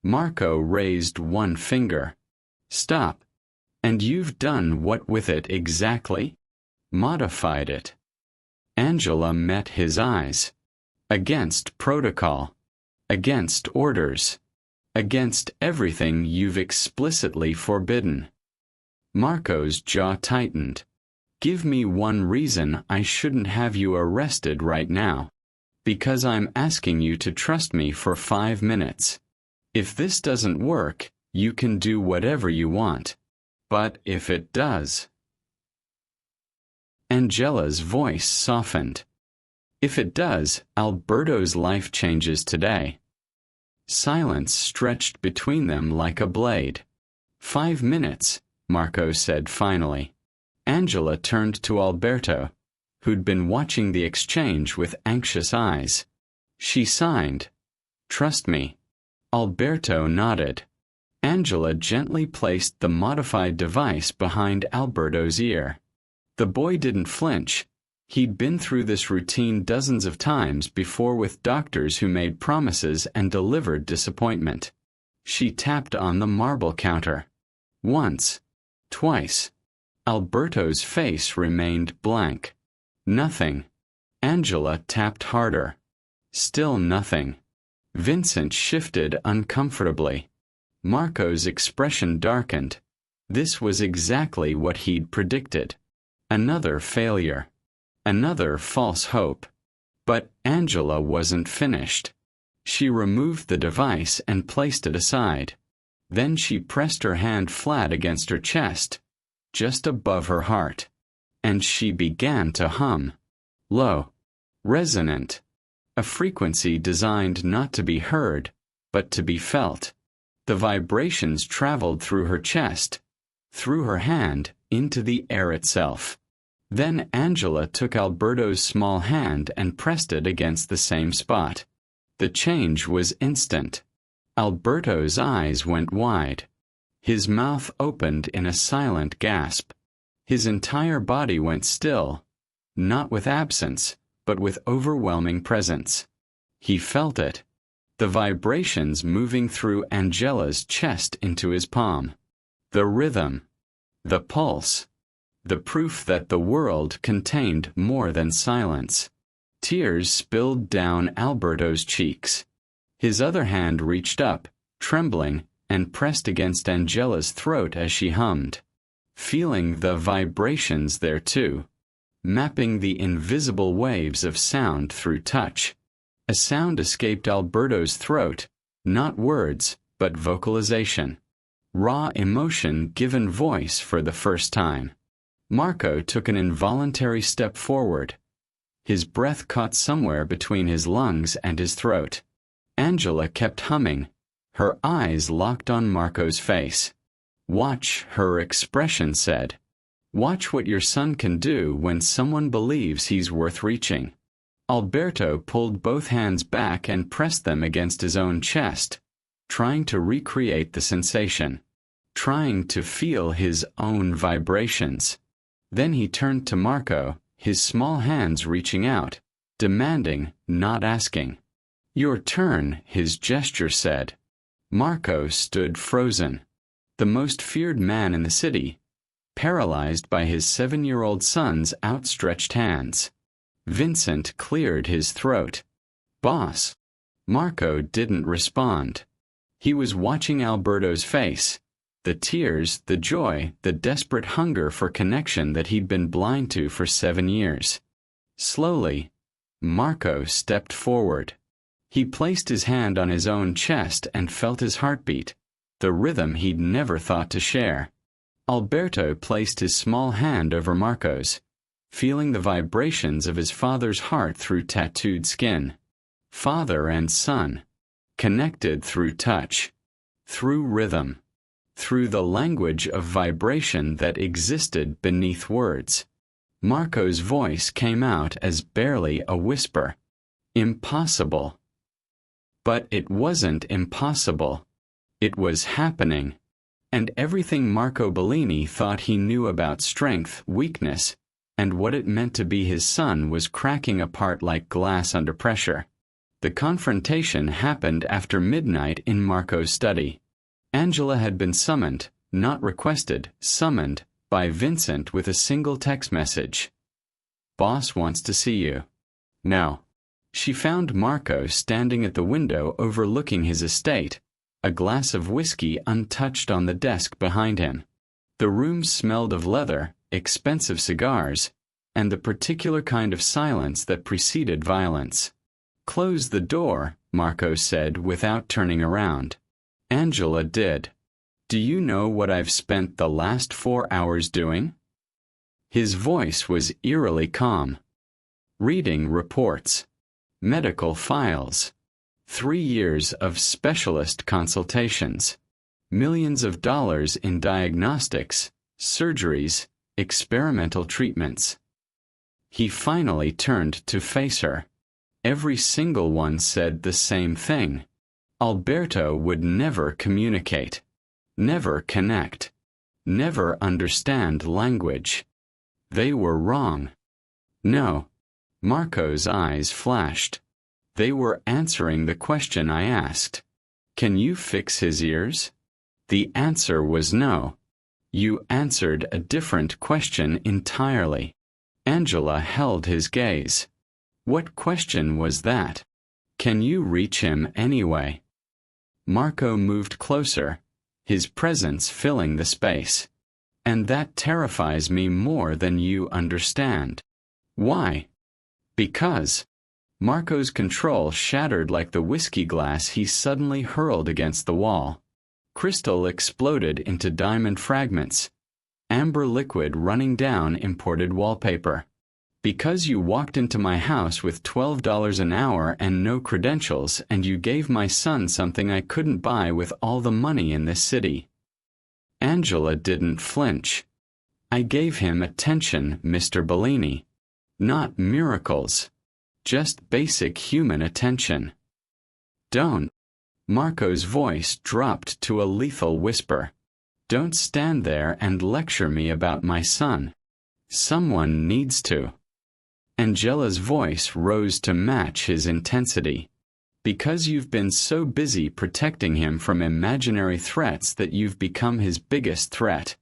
Marco raised one finger. "Stop. And you've done what with it exactly?" "Modified it." Angela met his eyes. "Against protocol. Against orders. Against everything you've explicitly forbidden." Marco's jaw tightened. "Give me one reason I shouldn't have you arrested right now." "Because I'm asking you to trust me for 5 minutes. If this doesn't work, you can do whatever you want. But if it does..." Angela's voice softened. "If it does, Alberto's life changes today." Silence stretched between them like a blade. 5 minutes, Marco said finally. Angela turned to Alberto, who'd been watching the exchange with anxious eyes. She signed, "Trust me." Alberto nodded. Angela gently placed the modified device behind Alberto's ear. The boy didn't flinch. He'd been through this routine dozens of times before with doctors who made promises and delivered disappointment. She tapped on the marble counter. Once. Twice. Alberto's face remained blank. Nothing. Angela tapped harder. Still nothing. Vincent shifted uncomfortably. Marco's expression darkened. This was exactly what he'd predicted. Another failure. Another false hope. But Angela wasn't finished. She removed the device and placed it aside. Then she pressed her hand flat against her chest, just above her heart. And she began to hum. Low. Resonant. A frequency designed not to be heard, but to be felt. The vibrations traveled through her chest, through her hand, into the air itself. Then Angela took Alberto's small hand and pressed it against the same spot. The change was instant. Alberto's eyes went wide. His mouth opened in a silent gasp. His entire body went still, not with absence, but with overwhelming presence. He felt it. The vibrations moving through Angela's chest into his palm. The rhythm. The pulse. The proof that the world contained more than silence. Tears spilled down Alberto's cheeks. His other hand reached up, trembling, and pressed against Angela's throat as she hummed. Feeling the vibrations there too. Mapping the invisible waves of sound through touch. A sound escaped Alberto's throat, not words, but vocalization. Raw emotion given voice for the first time. Marco took an involuntary step forward. His breath caught somewhere between his lungs and his throat. Angela kept humming, her eyes locked on Marco's face. "Watch," her expression said. "Watch what your son can do when someone believes he's worth reaching." Alberto pulled both hands back and pressed them against his own chest, trying to recreate the sensation, trying to feel his own vibrations. Then he turned to Marco, his small hands reaching out, demanding, not asking. "Your turn," his gesture said. Marco stood frozen. The most feared man in the city, paralyzed by his 7-year-old son's outstretched hands. Vincent cleared his throat. "Boss." Marco didn't respond. He was watching Alberto's face, the tears, the joy, the desperate hunger for connection that he'd been blind to for 7 years. Slowly, Marco stepped forward. He placed his hand on his own chest and felt his heartbeat, the rhythm he'd never thought to share. Alberto placed his small hand over Marco's, feeling the vibrations of his father's heart through tattooed skin. Father and son, connected through touch, through rhythm, through the language of vibration that existed beneath words. Marco's voice came out as barely a whisper. "Impossible." But it wasn't impossible. It was happening. And everything Marco Bellini thought he knew about strength, weakness, and what it meant to be his son was cracking apart like glass under pressure. The confrontation happened after midnight in Marco's study. Angela had been summoned, not requested, summoned, by Vincent with a single text message. "Boss wants to see you." No. She found Marco standing at the window overlooking his estate, a glass of whiskey untouched on the desk behind him. The room smelled of leather, expensive cigars, and the particular kind of silence that preceded violence. "Close the door," Marco said without turning around. Angela did. "Do you know what I've spent the last 4 hours doing?" His voice was eerily calm. "Reading reports. Medical files. 3 years of specialist consultations. Millions of dollars in diagnostics, surgeries, experimental treatments." He finally turned to face her. Every single one said the same thing. Alberto would never communicate, never connect, never understand language. They were wrong. No. Marco's eyes flashed. They were answering the question I asked. "Can you fix his ears?" The answer was no. "You answered a different question entirely." Angela held his gaze. "What question was that? Can you reach him anyway?" Marco moved closer, his presence filling the space. "And that terrifies me more than you understand." "Why?" "Because." Marco's control shattered like the whiskey glass he suddenly hurled against the wall. Crystal exploded into diamond fragments, amber liquid running down imported wallpaper. "Because you walked into my house with $12 an hour and no credentials, and you gave my son something I couldn't buy with all the money in this city." Angela didn't flinch. "I gave him attention, Mr. Bellini. Not miracles. Just basic human attention." "Don't." Marco's voice dropped to a lethal whisper. "Don't stand there and lecture me about my son. Someone needs to." Angela's voice rose to match his intensity. "Because you've been so busy protecting him from imaginary threats that you've become his biggest threat.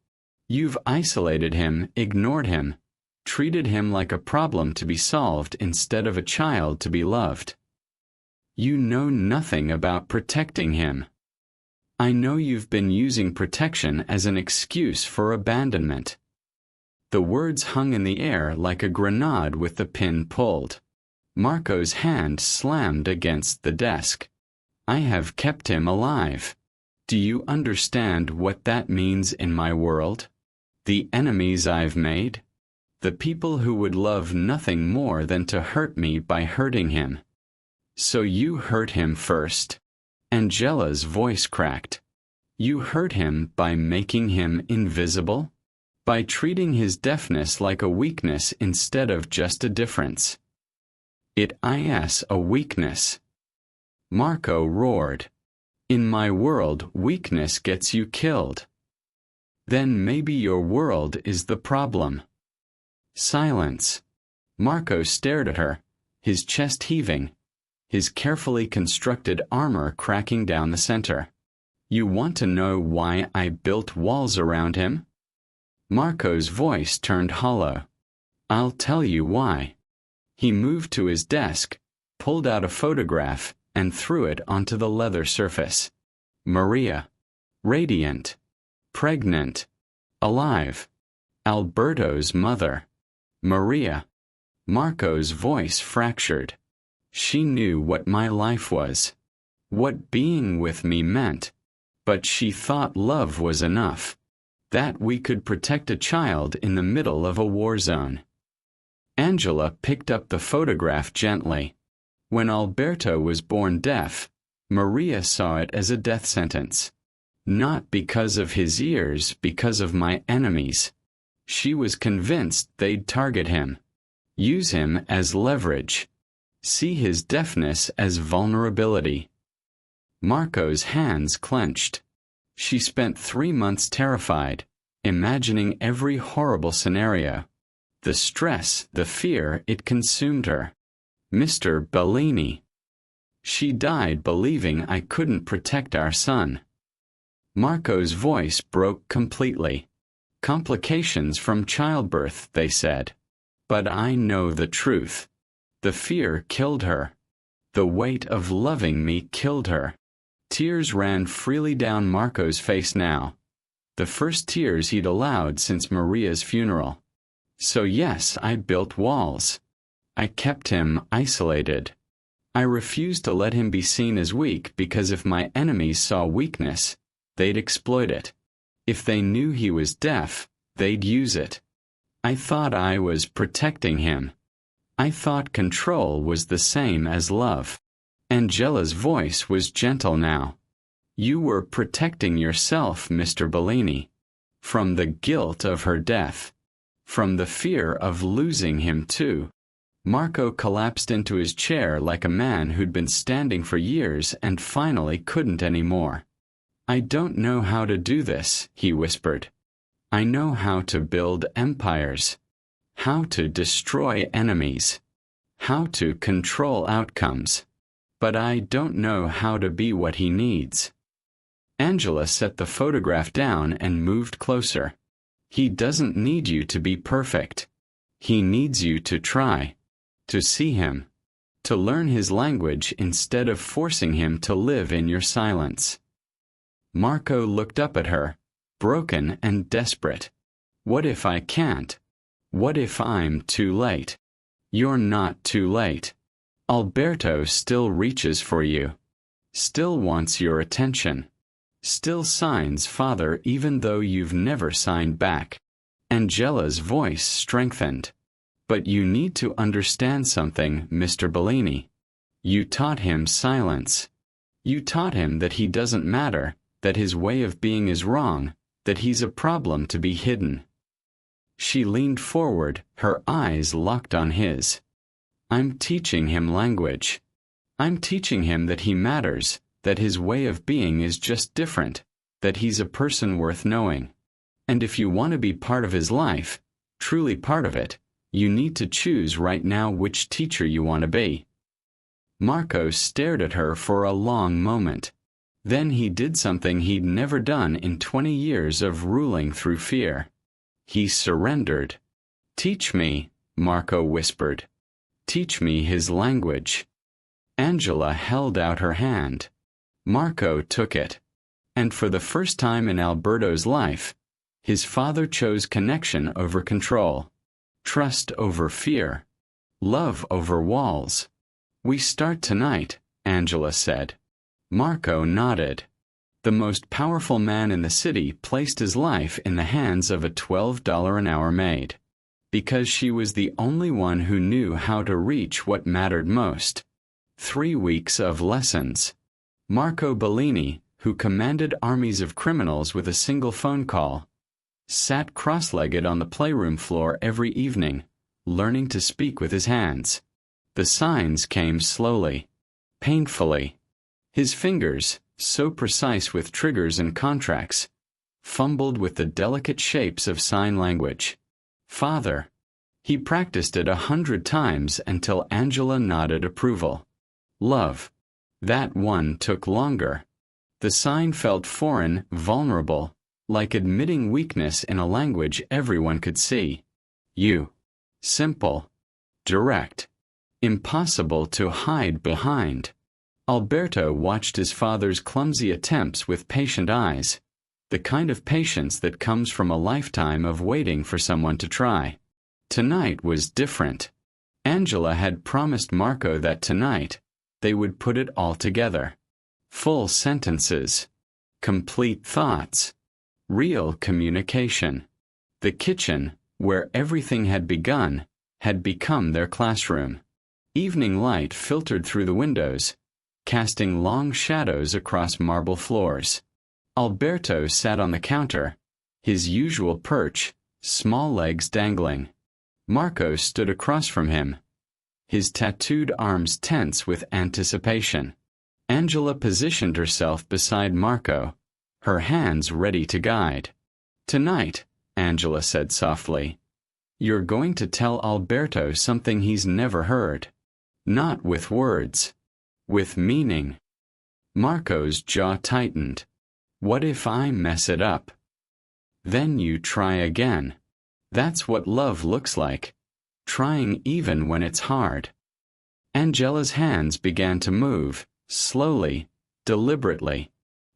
You've isolated him, ignored him, treated him like a problem to be solved instead of a child to be loved. You know nothing about protecting him. I know you've been using protection as an excuse for abandonment." The words hung in the air like a grenade with the pin pulled. Marco's hand slammed against the desk. "I have kept him alive. Do you understand what that means in my world? The enemies I've made? The people who would love nothing more than to hurt me by hurting him. So you hurt him first. Angela's voice cracked. You hurt him by making him invisible? By treating his deafness like a weakness instead of just a difference. It is a weakness. Marco roared. In my world, weakness gets you killed. Then maybe your world is the problem. Silence. Marco stared at her, his chest heaving, his carefully constructed armor cracking down the center. You want to know why I built walls around him? Marco's voice turned hollow. I'll tell you why. He moved to his desk, pulled out a photograph, and threw it onto the leather surface. Maria. Radiant. Pregnant. Alive. Alberto's mother. Maria. Marco's voice fractured. She knew what my life was. What being with me meant. But she thought love was enough. That we could protect a child in the middle of a war zone. Angela picked up the photograph gently. When Alberto was born deaf, Maria saw it as a death sentence. Not because of his ears, because of my enemies. She was convinced they'd target him. Use him as leverage. See his deafness as vulnerability. Marco's hands clenched. She spent 3 months terrified, imagining every horrible scenario. The stress, the fear, it consumed her. Mr. Bellini. She died believing I couldn't protect our son. Marco's voice broke completely. Complications from childbirth, they said. But I know the truth. The fear killed her. The weight of loving me killed her. Tears ran freely down Marco's face now. The first tears he'd allowed since Maria's funeral. So yes, I built walls. I kept him isolated. I refused to let him be seen as weak because if my enemies saw weakness, they'd exploit it. If they knew he was deaf, they'd use it. I thought I was protecting him. I thought control was the same as love. Angela's voice was gentle now. You were protecting yourself, Mr. Bellini. From the guilt of her death. From the fear of losing him too. Marco collapsed into his chair like a man who'd been standing for years and finally couldn't anymore. I don't know how to do this, he whispered. I know how to build empires. How to destroy enemies. How to control outcomes. But I don't know how to be what he needs. Angela set the photograph down and moved closer. He doesn't need you to be perfect. He needs you to try. To see him. To learn his language instead of forcing him to live in your silence. Marco looked up at her, broken and desperate. What if I can't? What if I'm too late? You're not too late. Alberto still reaches for you. Still wants your attention. Still signs father even though you've never signed back. Angela's voice strengthened. But you need to understand something, Mr. Bellini. You taught him silence. You taught him that he doesn't matter, that his way of being is wrong, that he's a problem to be hidden. She leaned forward, her eyes locked on his. I'm teaching him language. I'm teaching him that he matters, that his way of being is just different, that he's a person worth knowing. And if you want to be part of his life, truly part of it, you need to choose right now which teacher you want to be. Marco stared at her for a long moment. Then he did something he'd never done in 20 years of ruling through fear. He surrendered. Teach me, Marco whispered. Teach me his language. Angela held out her hand. Marco took it. And for the first time in Alberto's life, his father chose connection over control. Trust over fear. Love over walls. We start tonight, Angela said. Marco nodded. The most powerful man in the city placed his life in the hands of a $12 an hour maid. Because she was the only one who knew how to reach what mattered most. 3 weeks of lessons. Marco Bellini, who commanded armies of criminals with a single phone call, sat cross-legged on the playroom floor every evening, learning to speak with his hands. The signs came slowly, painfully. His fingers, so precise with triggers and contracts, fumbled with the delicate shapes of sign language. Father. He practiced it 100 times until Angela nodded approval. Love. That one took longer. The sign felt foreign, vulnerable, like admitting weakness in a language everyone could see. You. Simple. Direct. Impossible to hide behind. Alberto watched his father's clumsy attempts with patient eyes, the kind of patience that comes from a lifetime of waiting for someone to try. Tonight was different. Angela had promised Marco that tonight they would put it all together. Full sentences. Complete thoughts. Real communication. The kitchen, where everything had begun, had become their classroom. Evening light filtered through the windows, casting long shadows across marble floors. Alberto sat on the counter, his usual perch, small legs dangling. Marco stood across from him, his tattooed arms tense with anticipation. Angela positioned herself beside Marco, her hands ready to guide. Tonight, Angela said softly, you're going to tell Alberto something he's never heard. Not with words, with meaning. Marco's jaw tightened. What if I mess it up? Then you try again. That's what love looks like, trying even when it's hard. Angela's hands began to move, slowly, deliberately.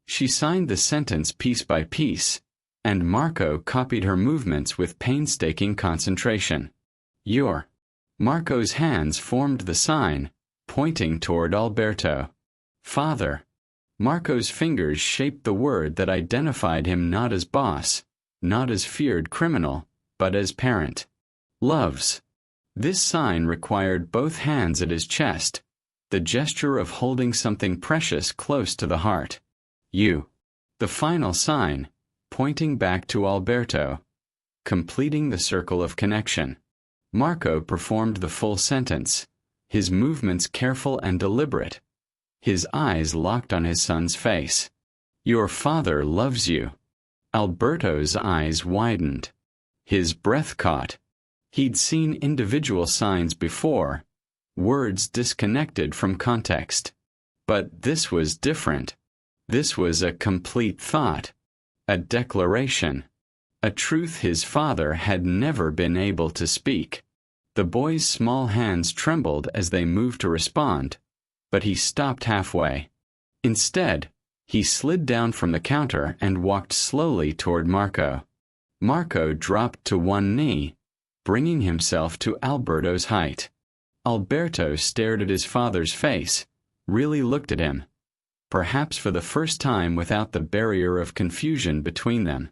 She signed the sentence piece by piece, and Marco copied her movements with painstaking concentration. You're. Marco's hands formed the sign, pointing toward Alberto. Father. Marco's fingers shaped the word that identified him not as boss, not as feared criminal, but as parent. Loves. This sign required both hands at his chest, the gesture of holding something precious close to the heart. You. The final sign, pointing back to Alberto, completing the circle of connection. Marco performed the full sentence, his movements careful and deliberate, his eyes locked on his son's face. Your father loves you. Alberto's eyes widened. His breath caught. He'd seen individual signs before, words disconnected from context. But this was different. This was a complete thought, a declaration, a truth his father had never been able to speak. The boy's small hands trembled as they moved to respond, but he stopped halfway. Instead, he slid down from the counter and walked slowly toward Marco. Marco dropped to one knee, bringing himself to Alberto's height. Alberto stared at his father's face, really looked at him, perhaps for the first time without the barrier of confusion between them.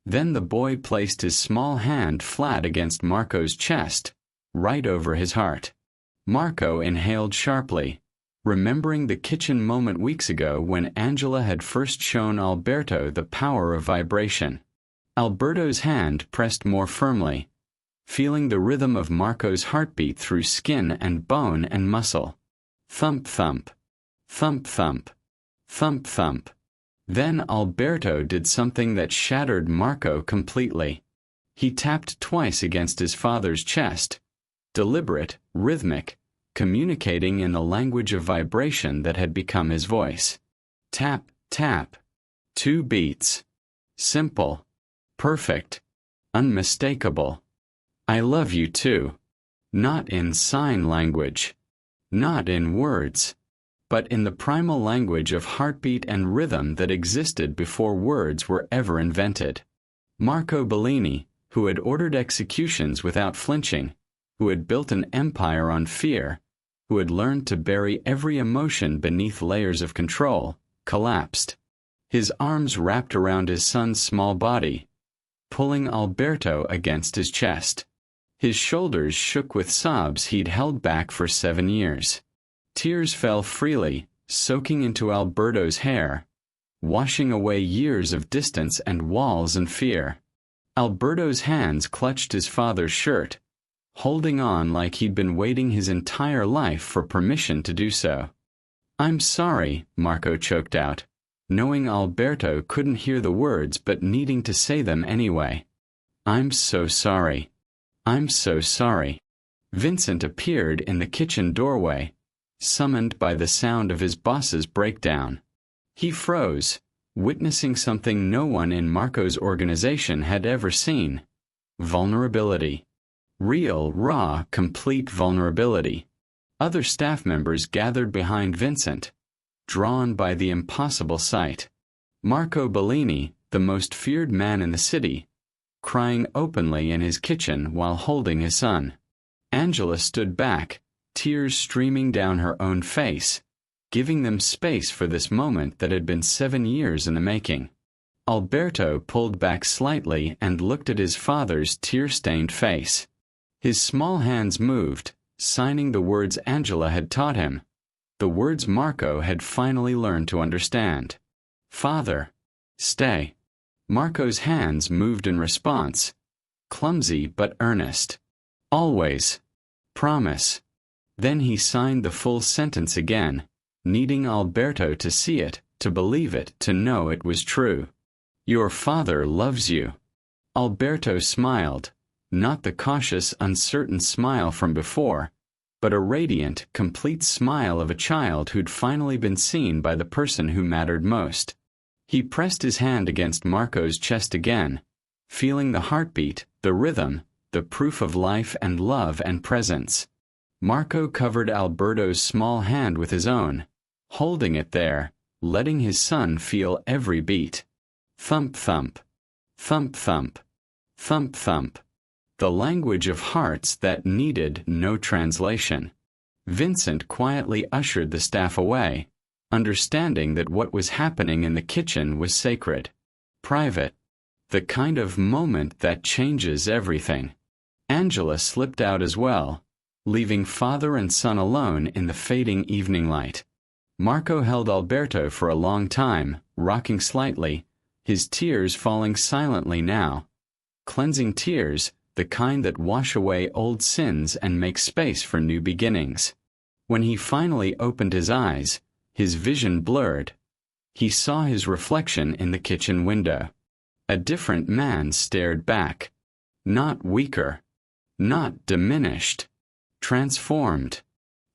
Then the boy placed his small hand flat against Marco's chest, right over his heart. Marco inhaled sharply, remembering the kitchen moment weeks ago when Angela had first shown Alberto the power of vibration. Alberto's hand pressed more firmly, feeling the rhythm of Marco's heartbeat through skin and bone and muscle. Thump thump, thump thump, thump thump. Then Alberto did something that shattered Marco completely. He tapped twice against his father's chest, deliberate, rhythmic, communicating in the language of vibration that had become his voice. Tap, tap. 2 beats. Simple. Perfect. Unmistakable. I love you too. Not in sign language. Not in words. But in the primal language of heartbeat and rhythm that existed before words were ever invented. Marco Bellini, who had ordered executions without flinching, who had built an empire on fear, who had learned to bury every emotion beneath layers of control, collapsed. his arms wrapped around his son's small body, pulling Alberto against his chest. His shoulders shook with sobs he'd held back for 7 years. Tears fell freely, soaking into Alberto's hair, washing away years of distance and walls and fear. Alberto's hands clutched his father's shirt, holding on like he'd been waiting his entire life for permission to do so. "I'm sorry," Marco choked out, knowing Alberto couldn't hear the words but needing to say them anyway. "I'm so sorry. I'm so sorry." Vincent appeared in the kitchen doorway, summoned by the sound of his boss's breakdown. He froze, witnessing something no one in Marco's organization had ever seen: vulnerability. Real, raw, complete vulnerability. Other staff members gathered behind Vincent, drawn by the impossible sight. Marco Bellini, the most feared man in the city, crying openly in his kitchen while holding his son. Angela stood back, tears streaming down her own face, giving them space for this moment that had been 7 years in the making. Alberto pulled back slightly and looked at his father's tear-stained face. His small hands moved, signing the words Angela had taught him, the words Marco had finally learned to understand. "Father, stay." Marco's hands moved in response, clumsy but earnest. "Always. Promise." Then he signed the full sentence again, needing Alberto to see it, to believe it, to know it was true. "Your father loves you." Alberto smiled, not the cautious, uncertain smile from before, but a radiant, complete smile of a child who'd finally been seen by the person who mattered most. He pressed his hand against Marco's chest again, feeling the heartbeat, the rhythm, the proof of life and love and presence. Marco covered Alberto's small hand with his own, holding it there, letting his son feel every beat. Thump thump, thump thump, thump thump. The language of hearts that needed no translation. Vincent quietly ushered the staff away, understanding that what was happening in the kitchen was sacred, private, the kind of moment that changes everything. Angela slipped out as well, leaving father and son alone in the fading evening light. Marco held Alberto for a long time, rocking slightly, his tears falling silently now. Cleansing tears, the kind that wash away old sins and make space for new beginnings. When he finally opened his eyes, his vision blurred. He saw his reflection in the kitchen window. A different man stared back. Not weaker. Not diminished. Transformed.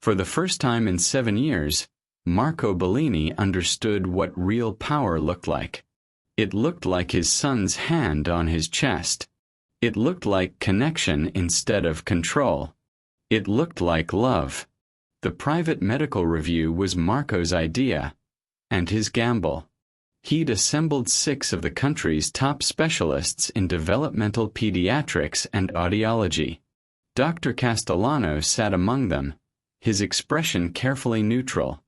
For the first time in 7 years, Marco Bellini understood what real power looked like. It looked like his son's hand on his chest. It looked like connection instead of control. It looked like love. The private medical review was Marco's idea, and his gamble. He'd assembled 6 of the country's top specialists in developmental pediatrics and audiology. Dr. Castellano sat among them, his expression carefully neutral,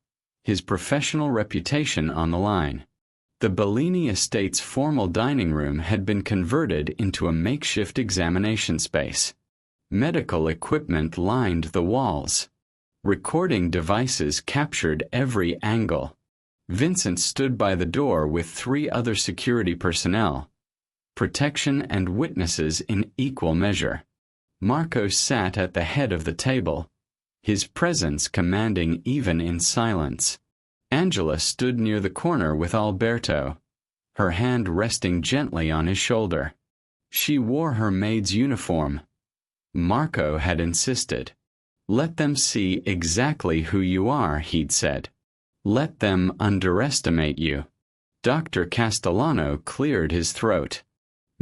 his professional reputation on the line. The Bellini estate's formal dining room had been converted into a makeshift examination space. Medical equipment lined the walls. Recording devices captured every angle. Vincent stood by the door with 3 other security personnel, protection and witnesses in equal measure. Marco sat at the head of the table, his presence commanding even in silence. Angela stood near the corner with Alberto, her hand resting gently on his shoulder. She wore her maid's uniform. Marco had insisted. "Let them see exactly who you are," he'd said. "Let them underestimate you." Dr. Castellano cleared his throat.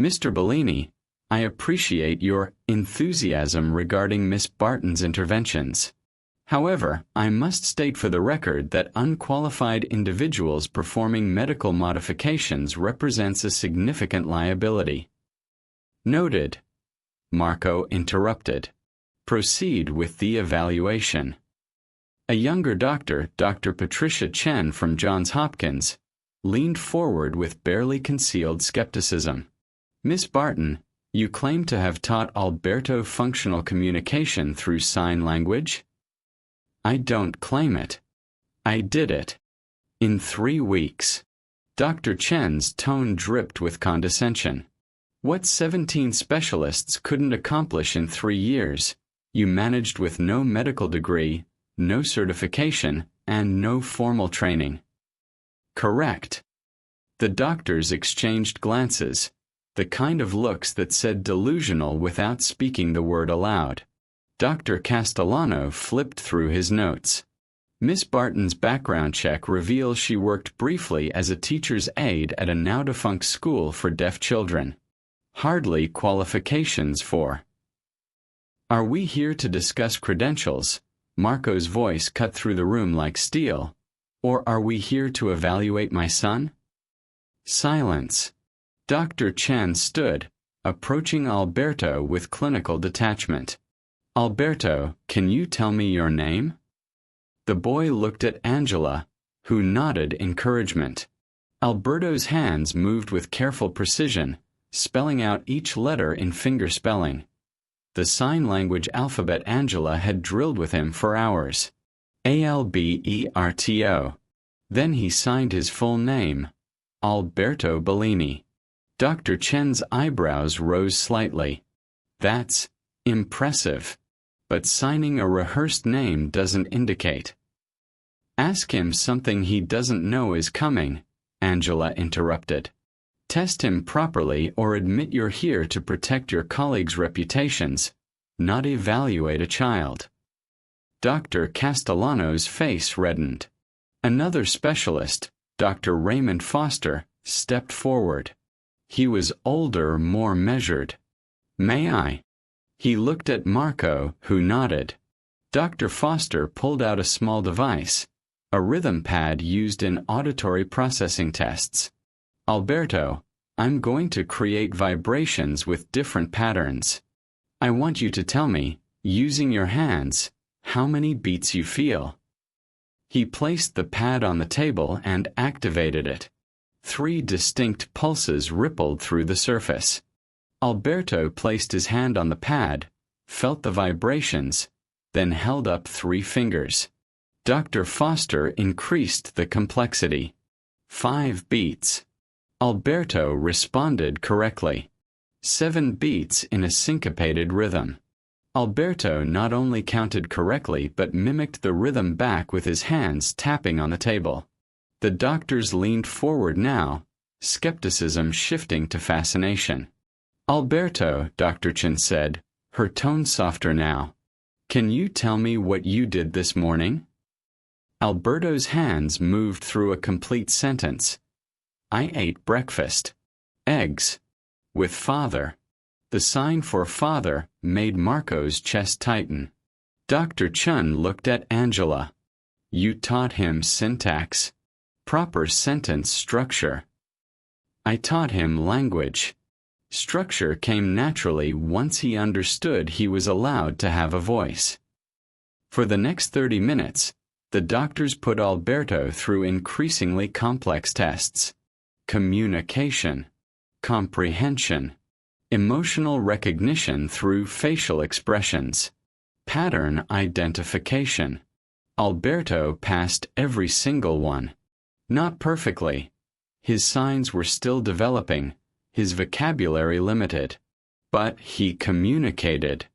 "Mr. Bellini, I appreciate your enthusiasm regarding Miss Barton's interventions. However, I must state for the record that unqualified individuals performing medical modifications represents a significant liability." "Noted," Marco interrupted. "Proceed with the evaluation." A younger doctor, Dr. Patricia Chen from Johns Hopkins, leaned forward with barely concealed skepticism. Miss Barton, you claim to have taught Alberto functional communication through sign language? I don't claim it. I did it. In 3 weeks. Dr. Chen's tone dripped with condescension. What 17 specialists couldn't accomplish in 3 years, you managed with no medical degree, no certification, and no formal training. Correct. The doctors exchanged glances, the kind of looks that said delusional without speaking the word aloud. Dr. Castellano flipped through his notes. Miss Barton's background check reveals she worked briefly as a teacher's aide at a now-defunct school for deaf children. Hardly qualifications for. Are we here to discuss credentials? Marco's voice cut through the room like steel. Or are we here to evaluate my son? Silence. Dr. Chen stood, approaching Alberto with clinical detachment. Alberto, can you tell me your name? The boy looked at Angela, who nodded encouragement. Alberto's hands moved with careful precision, spelling out each letter in finger spelling. The sign language alphabet Angela had drilled with him for hours. Alberto. Then he signed his full name, Alberto Bellini. Dr. Chen's eyebrows rose slightly. That's impressive. But signing a rehearsed name doesn't indicate. Ask him something he doesn't know is coming, Angela interrupted. Test him properly or admit you're here to protect your colleagues' reputations, not evaluate a child. Dr. Castellano's face reddened. Another specialist, Dr. Raymond Foster, stepped forward. He was older, more measured. May I? He looked at Marco, who nodded. Dr. Foster pulled out a small device, a rhythm pad used in auditory processing tests. Alberto, I'm going to create vibrations with different patterns. I want you to tell me, using your hands, how many beats you feel. He placed the pad on the table and activated it. 3 distinct pulses rippled through the surface. Alberto placed his hand on the pad, felt the vibrations, then held up 3 fingers. Dr. Foster increased the complexity. 5 beats. Alberto responded correctly. 7 beats in a syncopated rhythm. Alberto not only counted correctly but mimicked the rhythm back with his hands tapping on the table. The doctors leaned forward now, skepticism shifting to fascination. Alberto, Dr. Chen said, her tone softer now. Can you tell me what you did this morning? Alberto's hands moved through a complete sentence. I ate breakfast. Eggs. With father. The sign for father made Marco's chest tighten. Dr. Chen looked at Angela. You taught him syntax. Proper sentence structure. I taught him language. Structure came naturally once he understood he was allowed to have a voice. For the next 30 minutes, the doctors put Alberto through increasingly complex tests. Communication, comprehension, emotional recognition through facial expressions, pattern identification. Alberto passed every single one. Not perfectly. His signs were still developing, his vocabulary limited. But he communicated.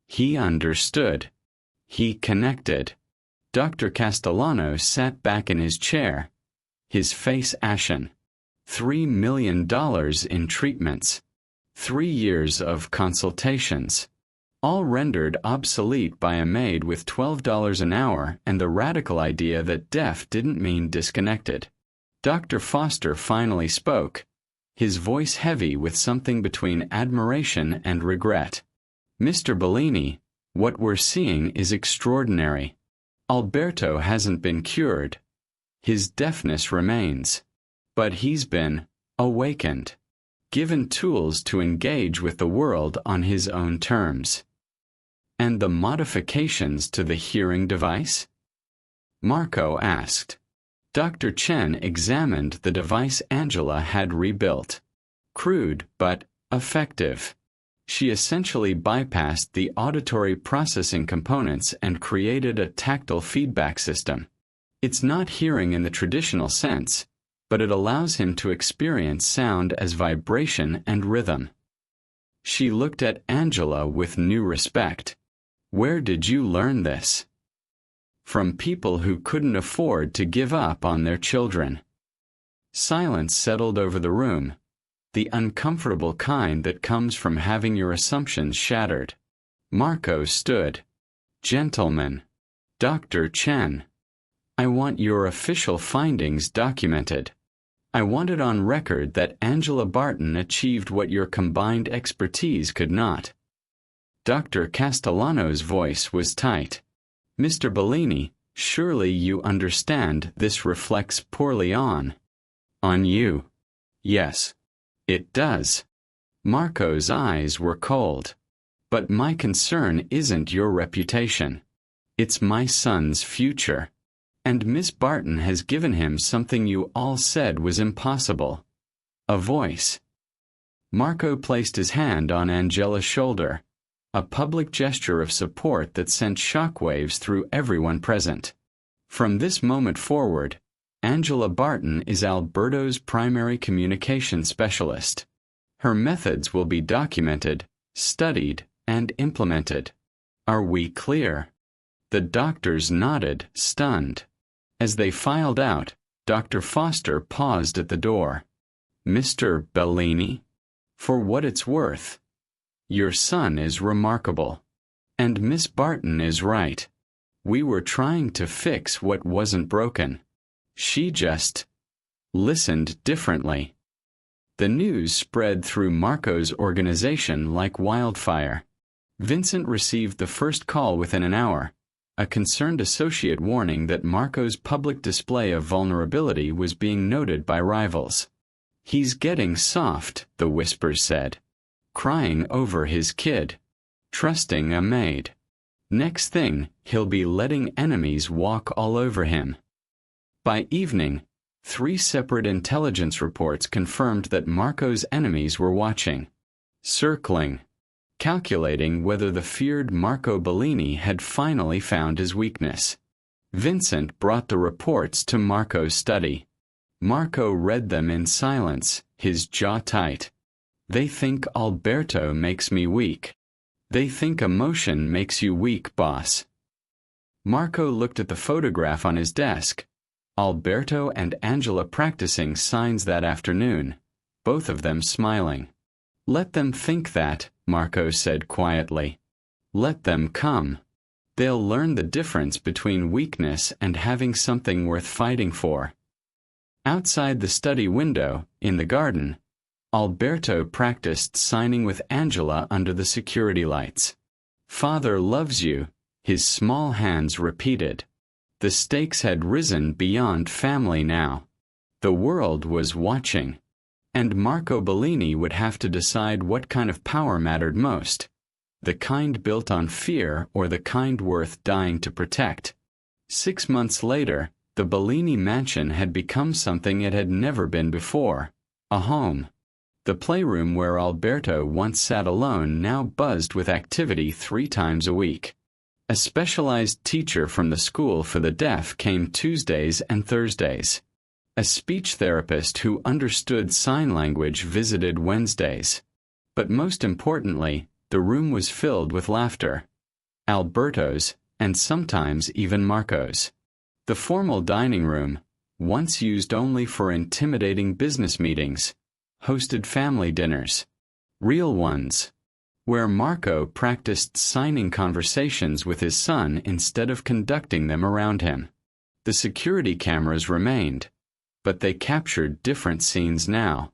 He understood. He connected. Dr. Castellano sat back in his chair, his face ashen. $3 million in treatments. 3 years of consultations. All rendered obsolete by a maid with $12 an hour and the radical idea that deaf didn't mean disconnected. Dr. Foster finally spoke, his voice heavy with something between admiration and regret. Mr. Bellini, what we're seeing is extraordinary. Alberto hasn't been cured. His deafness remains. But he's been awakened, given tools to engage with the world on his own terms. And the modifications to the hearing device? Marco asked. Dr. Chen examined the device Angela had rebuilt. Crude, but effective. She essentially bypassed the auditory processing components and created a tactile feedback system. It's not hearing in the traditional sense, but it allows him to experience sound as vibration and rhythm. She looked at Angela with new respect. Where did you learn this? From people who couldn't afford to give up on their children. Silence settled over the room, the uncomfortable kind that comes from having your assumptions shattered. Marco stood. Gentlemen, Dr. Chen, I want your official findings documented. I want it on record that Angela Barton achieved what your combined expertise could not. Dr. Castellano's voice was tight. Mr. Bellini, surely you understand this reflects poorly on you. Yes, it does. Marco's eyes were cold. But my concern isn't your reputation. It's my son's future. And Miss Barton has given him something you all said was impossible. A voice. Marco placed his hand on Angela's shoulder, a public gesture of support that sent shockwaves through everyone present. From this moment forward, Angela Barton is Alberto's primary communication specialist. Her methods will be documented, studied, and implemented. Are we clear? The doctors nodded, stunned. As they filed out, Dr. Foster paused at the door. Mr. Bellini, for what it's worth, your son is remarkable. And Miss Barton is right. We were trying to fix what wasn't broken. She just listened differently. The news spread through Marco's organization like wildfire. Vincent received the first call within an hour, a concerned associate warning that Marco's public display of vulnerability was being noted by rivals. He's getting soft, the whispers said. Crying over his kid. Trusting a maid. Next thing, he'll be letting enemies walk all over him. By evening, 3 separate intelligence reports confirmed that Marco's enemies were watching. Circling. Calculating whether the feared Marco Bellini had finally found his weakness. Vincent brought the reports to Marco's study. Marco read them in silence, his jaw tight. They think Alberto makes me weak. They think emotion makes you weak, boss. Marco looked at the photograph on his desk. Alberto and Angela practicing signs that afternoon, both of them smiling. Let them think that, Marco said quietly. Let them come. They'll learn the difference between weakness and having something worth fighting for. Outside the study window, in the garden, Alberto practiced signing with Angela under the security lights. Father loves you, his small hands repeated. The stakes had risen beyond family now. The world was watching. And Marco Bellini would have to decide what kind of power mattered most. The kind built on fear or the kind worth dying to protect. 6 months later, the Bellini mansion had become something it had never been before. A home. The playroom where Alberto once sat alone now buzzed with activity 3 times a week. A specialized teacher from the school for the deaf came Tuesdays and Thursdays. A speech therapist who understood sign language visited Wednesdays. But most importantly, the room was filled with laughter. Alberto's, and sometimes even Marco's. The formal dining room, once used only for intimidating business meetings, hosted family dinners. Real ones. Where Marco practiced signing conversations with his son instead of conducting them around him. The security cameras remained. But they captured different scenes now.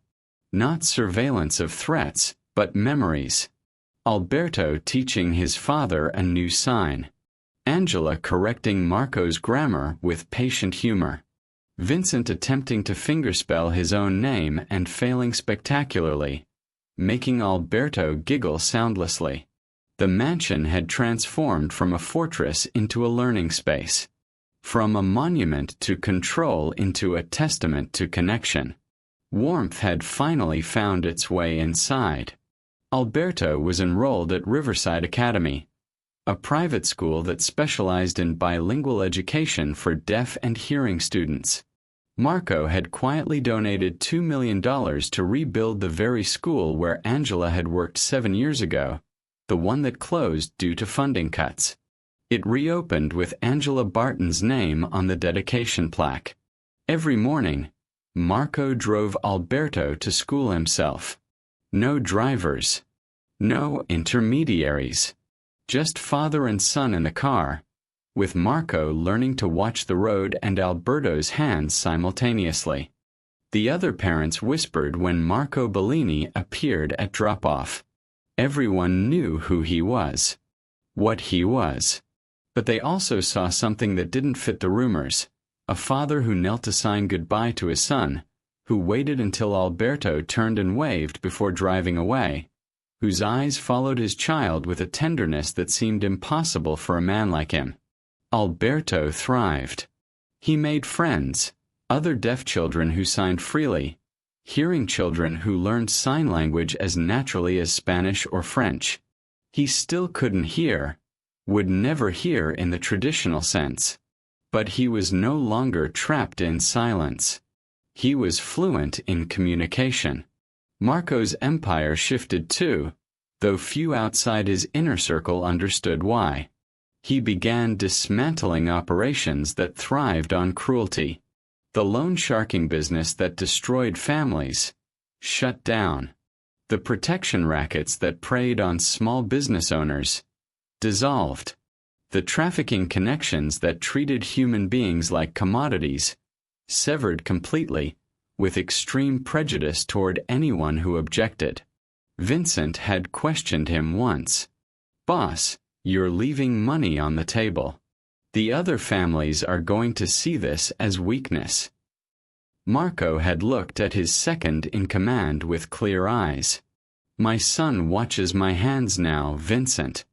Not surveillance of threats, but memories. Alberto teaching his father a new sign. Angela correcting Marco's grammar with patient humor. Vincent attempting to fingerspell his own name and failing spectacularly, making Alberto giggle soundlessly. The mansion had transformed from a fortress into a learning space. From a monument to control into a testament to connection. Warmth had finally found its way inside. Alberto was enrolled at Riverside Academy, a private school that specialized in bilingual education for deaf and hearing students. Marco had quietly donated $2 million to rebuild the very school where Angela had worked 7 years ago, the one that closed due to funding cuts. It reopened with Angela Barton's name on the dedication plaque. Every morning, Marco drove Alberto to school himself. No drivers. No intermediaries. Just father and son in the car, with Marco learning to watch the road and Alberto's hands simultaneously. The other parents whispered when Marco Bellini appeared at drop-off. Everyone knew who he was, what he was. But they also saw something that didn't fit the rumors, a father who knelt to sign goodbye to his son, who waited until Alberto turned and waved before driving away, whose eyes followed his child with a tenderness that seemed impossible for a man like him. Alberto thrived. He made friends, other deaf children who signed freely, hearing children who learned sign language as naturally as Spanish or French. He still couldn't hear, would never hear in the traditional sense. But he was no longer trapped in silence. He was fluent in communication. Marco's empire shifted too, though few outside his inner circle understood why. He began dismantling operations that thrived on cruelty. The loan sharking business that destroyed families shut down. The protection rackets that preyed on small business owners dissolved. The trafficking connections that treated human beings like commodities severed completely, with extreme prejudice toward anyone who objected. Vincent had questioned him once. "Boss, you're leaving money on the table. The other families are going to see this as weakness." Marco had looked at his second-in-command with clear eyes. "My son watches my hands now, Vincent.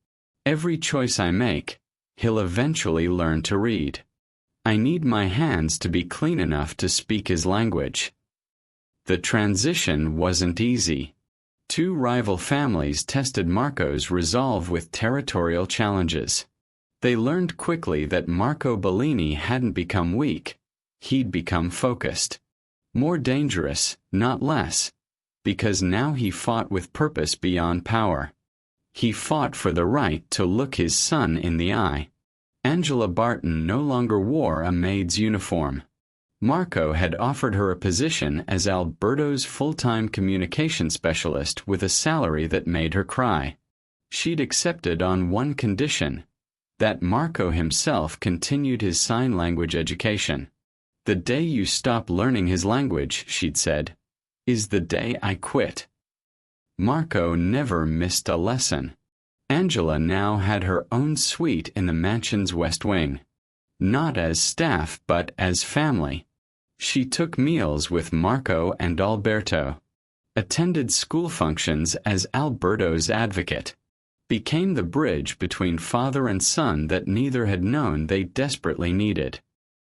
Every choice I make, he'll eventually learn to read. I need my hands to be clean enough to speak his language." The transition wasn't easy. 2 rival families tested Marco's resolve with territorial challenges. They learned quickly that Marco Bellini hadn't become weak, he'd become focused. More dangerous, not less, because now he fought with purpose beyond power. He fought for the right to look his son in the eye. Angela Barton no longer wore a maid's uniform. Marco had offered her a position as Alberto's full-time communication specialist with a salary that made her cry. She'd accepted on one condition, that Marco himself continued his sign language education. "The day you stop learning his language," she'd said, "is the day I quit." Marco never missed a lesson. Angela now had her own suite in the mansion's west wing. Not as staff but as family. She took meals with Marco and Alberto, attended school functions as Alberto's advocate, became the bridge between father and son that neither had known they desperately needed.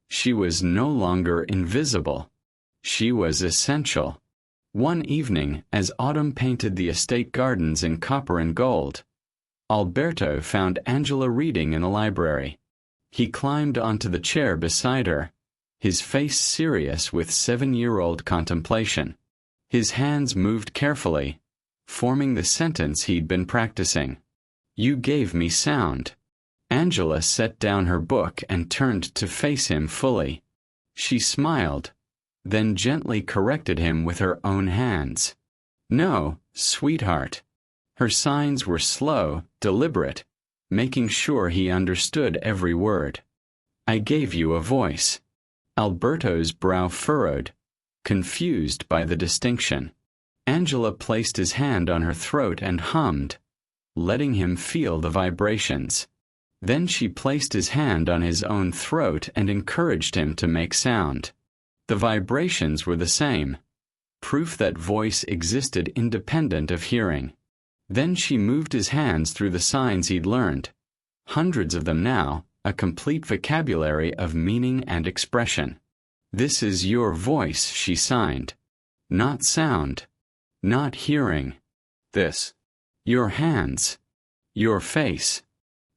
She was no longer invisible. She was essential. One evening, as autumn painted the estate gardens in copper and gold, Alberto found Angela reading in the library. He climbed onto the chair beside her, his face serious with 7-year-old contemplation. His hands moved carefully, forming the sentence he'd been practicing. "You gave me sound." Angela set down her book and turned to face him fully. She smiled, then gently corrected him with her own hands. "No, sweetheart." Her signs were slow, deliberate, making sure he understood every word. "I gave you a voice." Alberto's brow furrowed, confused by the distinction. Angela placed his hand on her throat and hummed, letting him feel the vibrations. Then she placed his hand on his own throat and encouraged him to make sound. The vibrations were the same, proof that voice existed independent of hearing. Then she moved his hands through the signs he'd learned, hundreds of them now, a complete vocabulary of meaning and expression. "This is your voice," she signed. "Not sound. Not hearing. This. Your hands. Your face.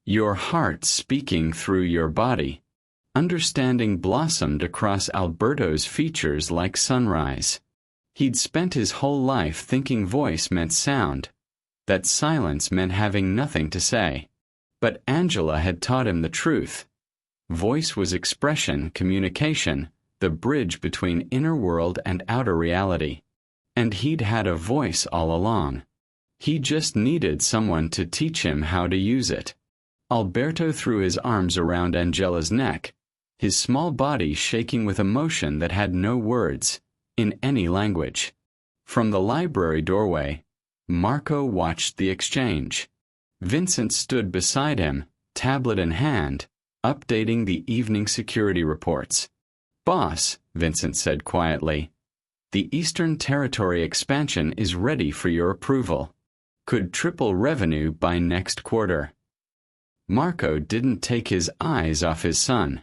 Your heart speaking through your body." Understanding blossomed across Alberto's features like sunrise. He'd spent his whole life thinking voice meant sound, that silence meant having nothing to say. But Angela had taught him the truth. Voice was expression, communication, the bridge between inner world and outer reality. And he'd had a voice all along. He just needed someone to teach him how to use it. Alberto threw his arms around Angela's neck, his small body shaking with emotion that had no words, in any language. From the library doorway, Marco watched the exchange. Vincent stood beside him, tablet in hand, updating the evening security reports. "Boss," Vincent said quietly, "the Eastern Territory expansion is ready for your approval. Could triple revenue by next quarter." Marco didn't take his eyes off his son.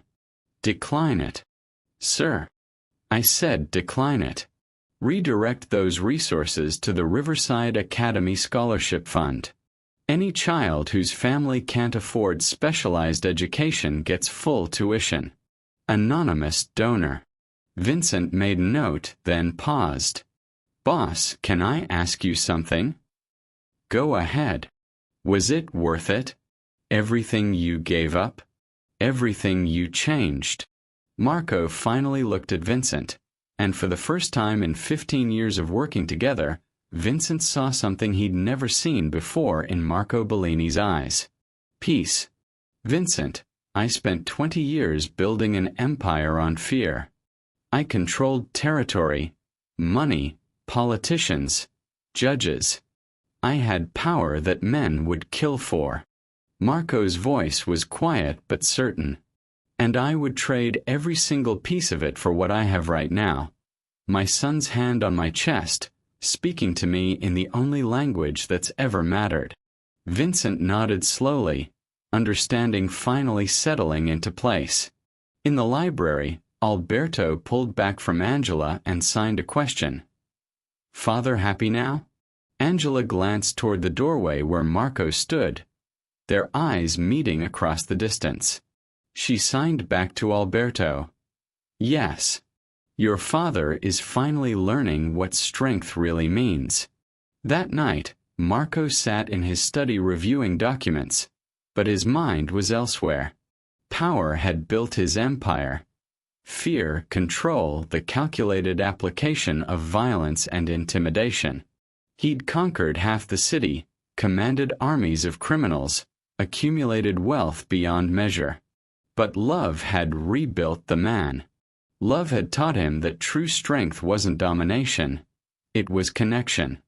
"Decline it." "Sir, I said decline it. Redirect those resources to the Riverside Academy Scholarship Fund. Any child whose family can't afford specialized education gets full tuition. Anonymous donor." Vincent made note, then paused. "Boss, can I ask you something?" "Go ahead. Was it worth it? Everything you gave up? Everything you changed?" Marco finally looked at Vincent, and for the first time in 15 years of working together, Vincent saw something he'd never seen before in Marco Bellini's eyes. Peace. "Vincent, I spent 20 years building an empire on fear. I controlled territory, money, politicians, judges. I had power that men would kill for." Marco's voice was quiet but certain. "And I would trade every single piece of it for what I have right now. My son's hand on my chest, speaking to me in the only language that's ever mattered." Vincent nodded slowly, understanding finally settling into place. In the library, Alberto pulled back from Angela and signed a question. "Father happy now?" Angela glanced toward the doorway where Marco stood, their eyes meeting across the distance. She signed back to Alberto. "Yes. Your father is finally learning what strength really means." That night, Marco sat in his study reviewing documents, but his mind was elsewhere. Power had built his empire. Fear, control, the calculated application of violence and intimidation. He'd conquered half the city, commanded armies of criminals, accumulated wealth beyond measure. But love had rebuilt the man. Love had taught him that true strength wasn't domination, it was connection.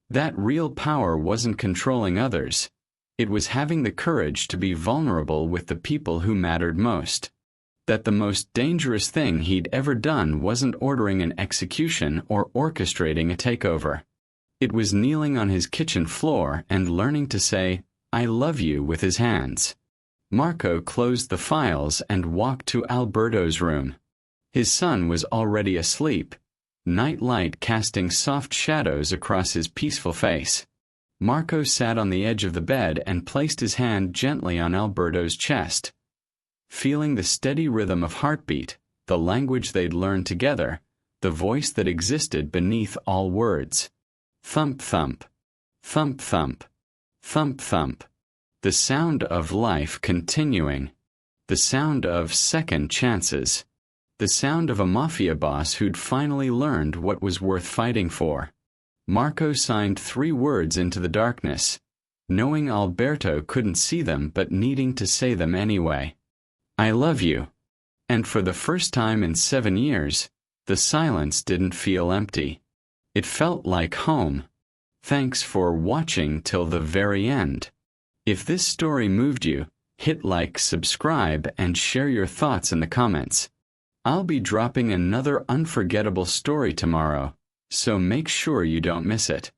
That real power wasn't controlling others, it was having the courage to be vulnerable with the people who mattered most. That the most dangerous thing he'd ever done wasn't ordering an execution or orchestrating a takeover. It was kneeling on his kitchen floor and learning to say, "I love you," with his hands. Marco closed the files and walked to Alberto's room. His son was already asleep, night light casting soft shadows across his peaceful face. Marco sat on the edge of the bed and placed his hand gently on Alberto's chest. Feeling the steady rhythm of heartbeat, the language they'd learned together, the voice that existed beneath all words. Thump thump, thump thump, thump thump. The sound of life continuing. The sound of second chances. The sound of a mafia boss who'd finally learned what was worth fighting for. Marco signed 3 words into the darkness, knowing Alberto couldn't see them but needing to say them anyway. "I love you." And for the first time in 7 years, the silence didn't feel empty. It felt like home. Thanks for watching till the very end. If this story moved you, hit like, subscribe, and share your thoughts in the comments. I'll be dropping another unforgettable story tomorrow, so make sure you don't miss it.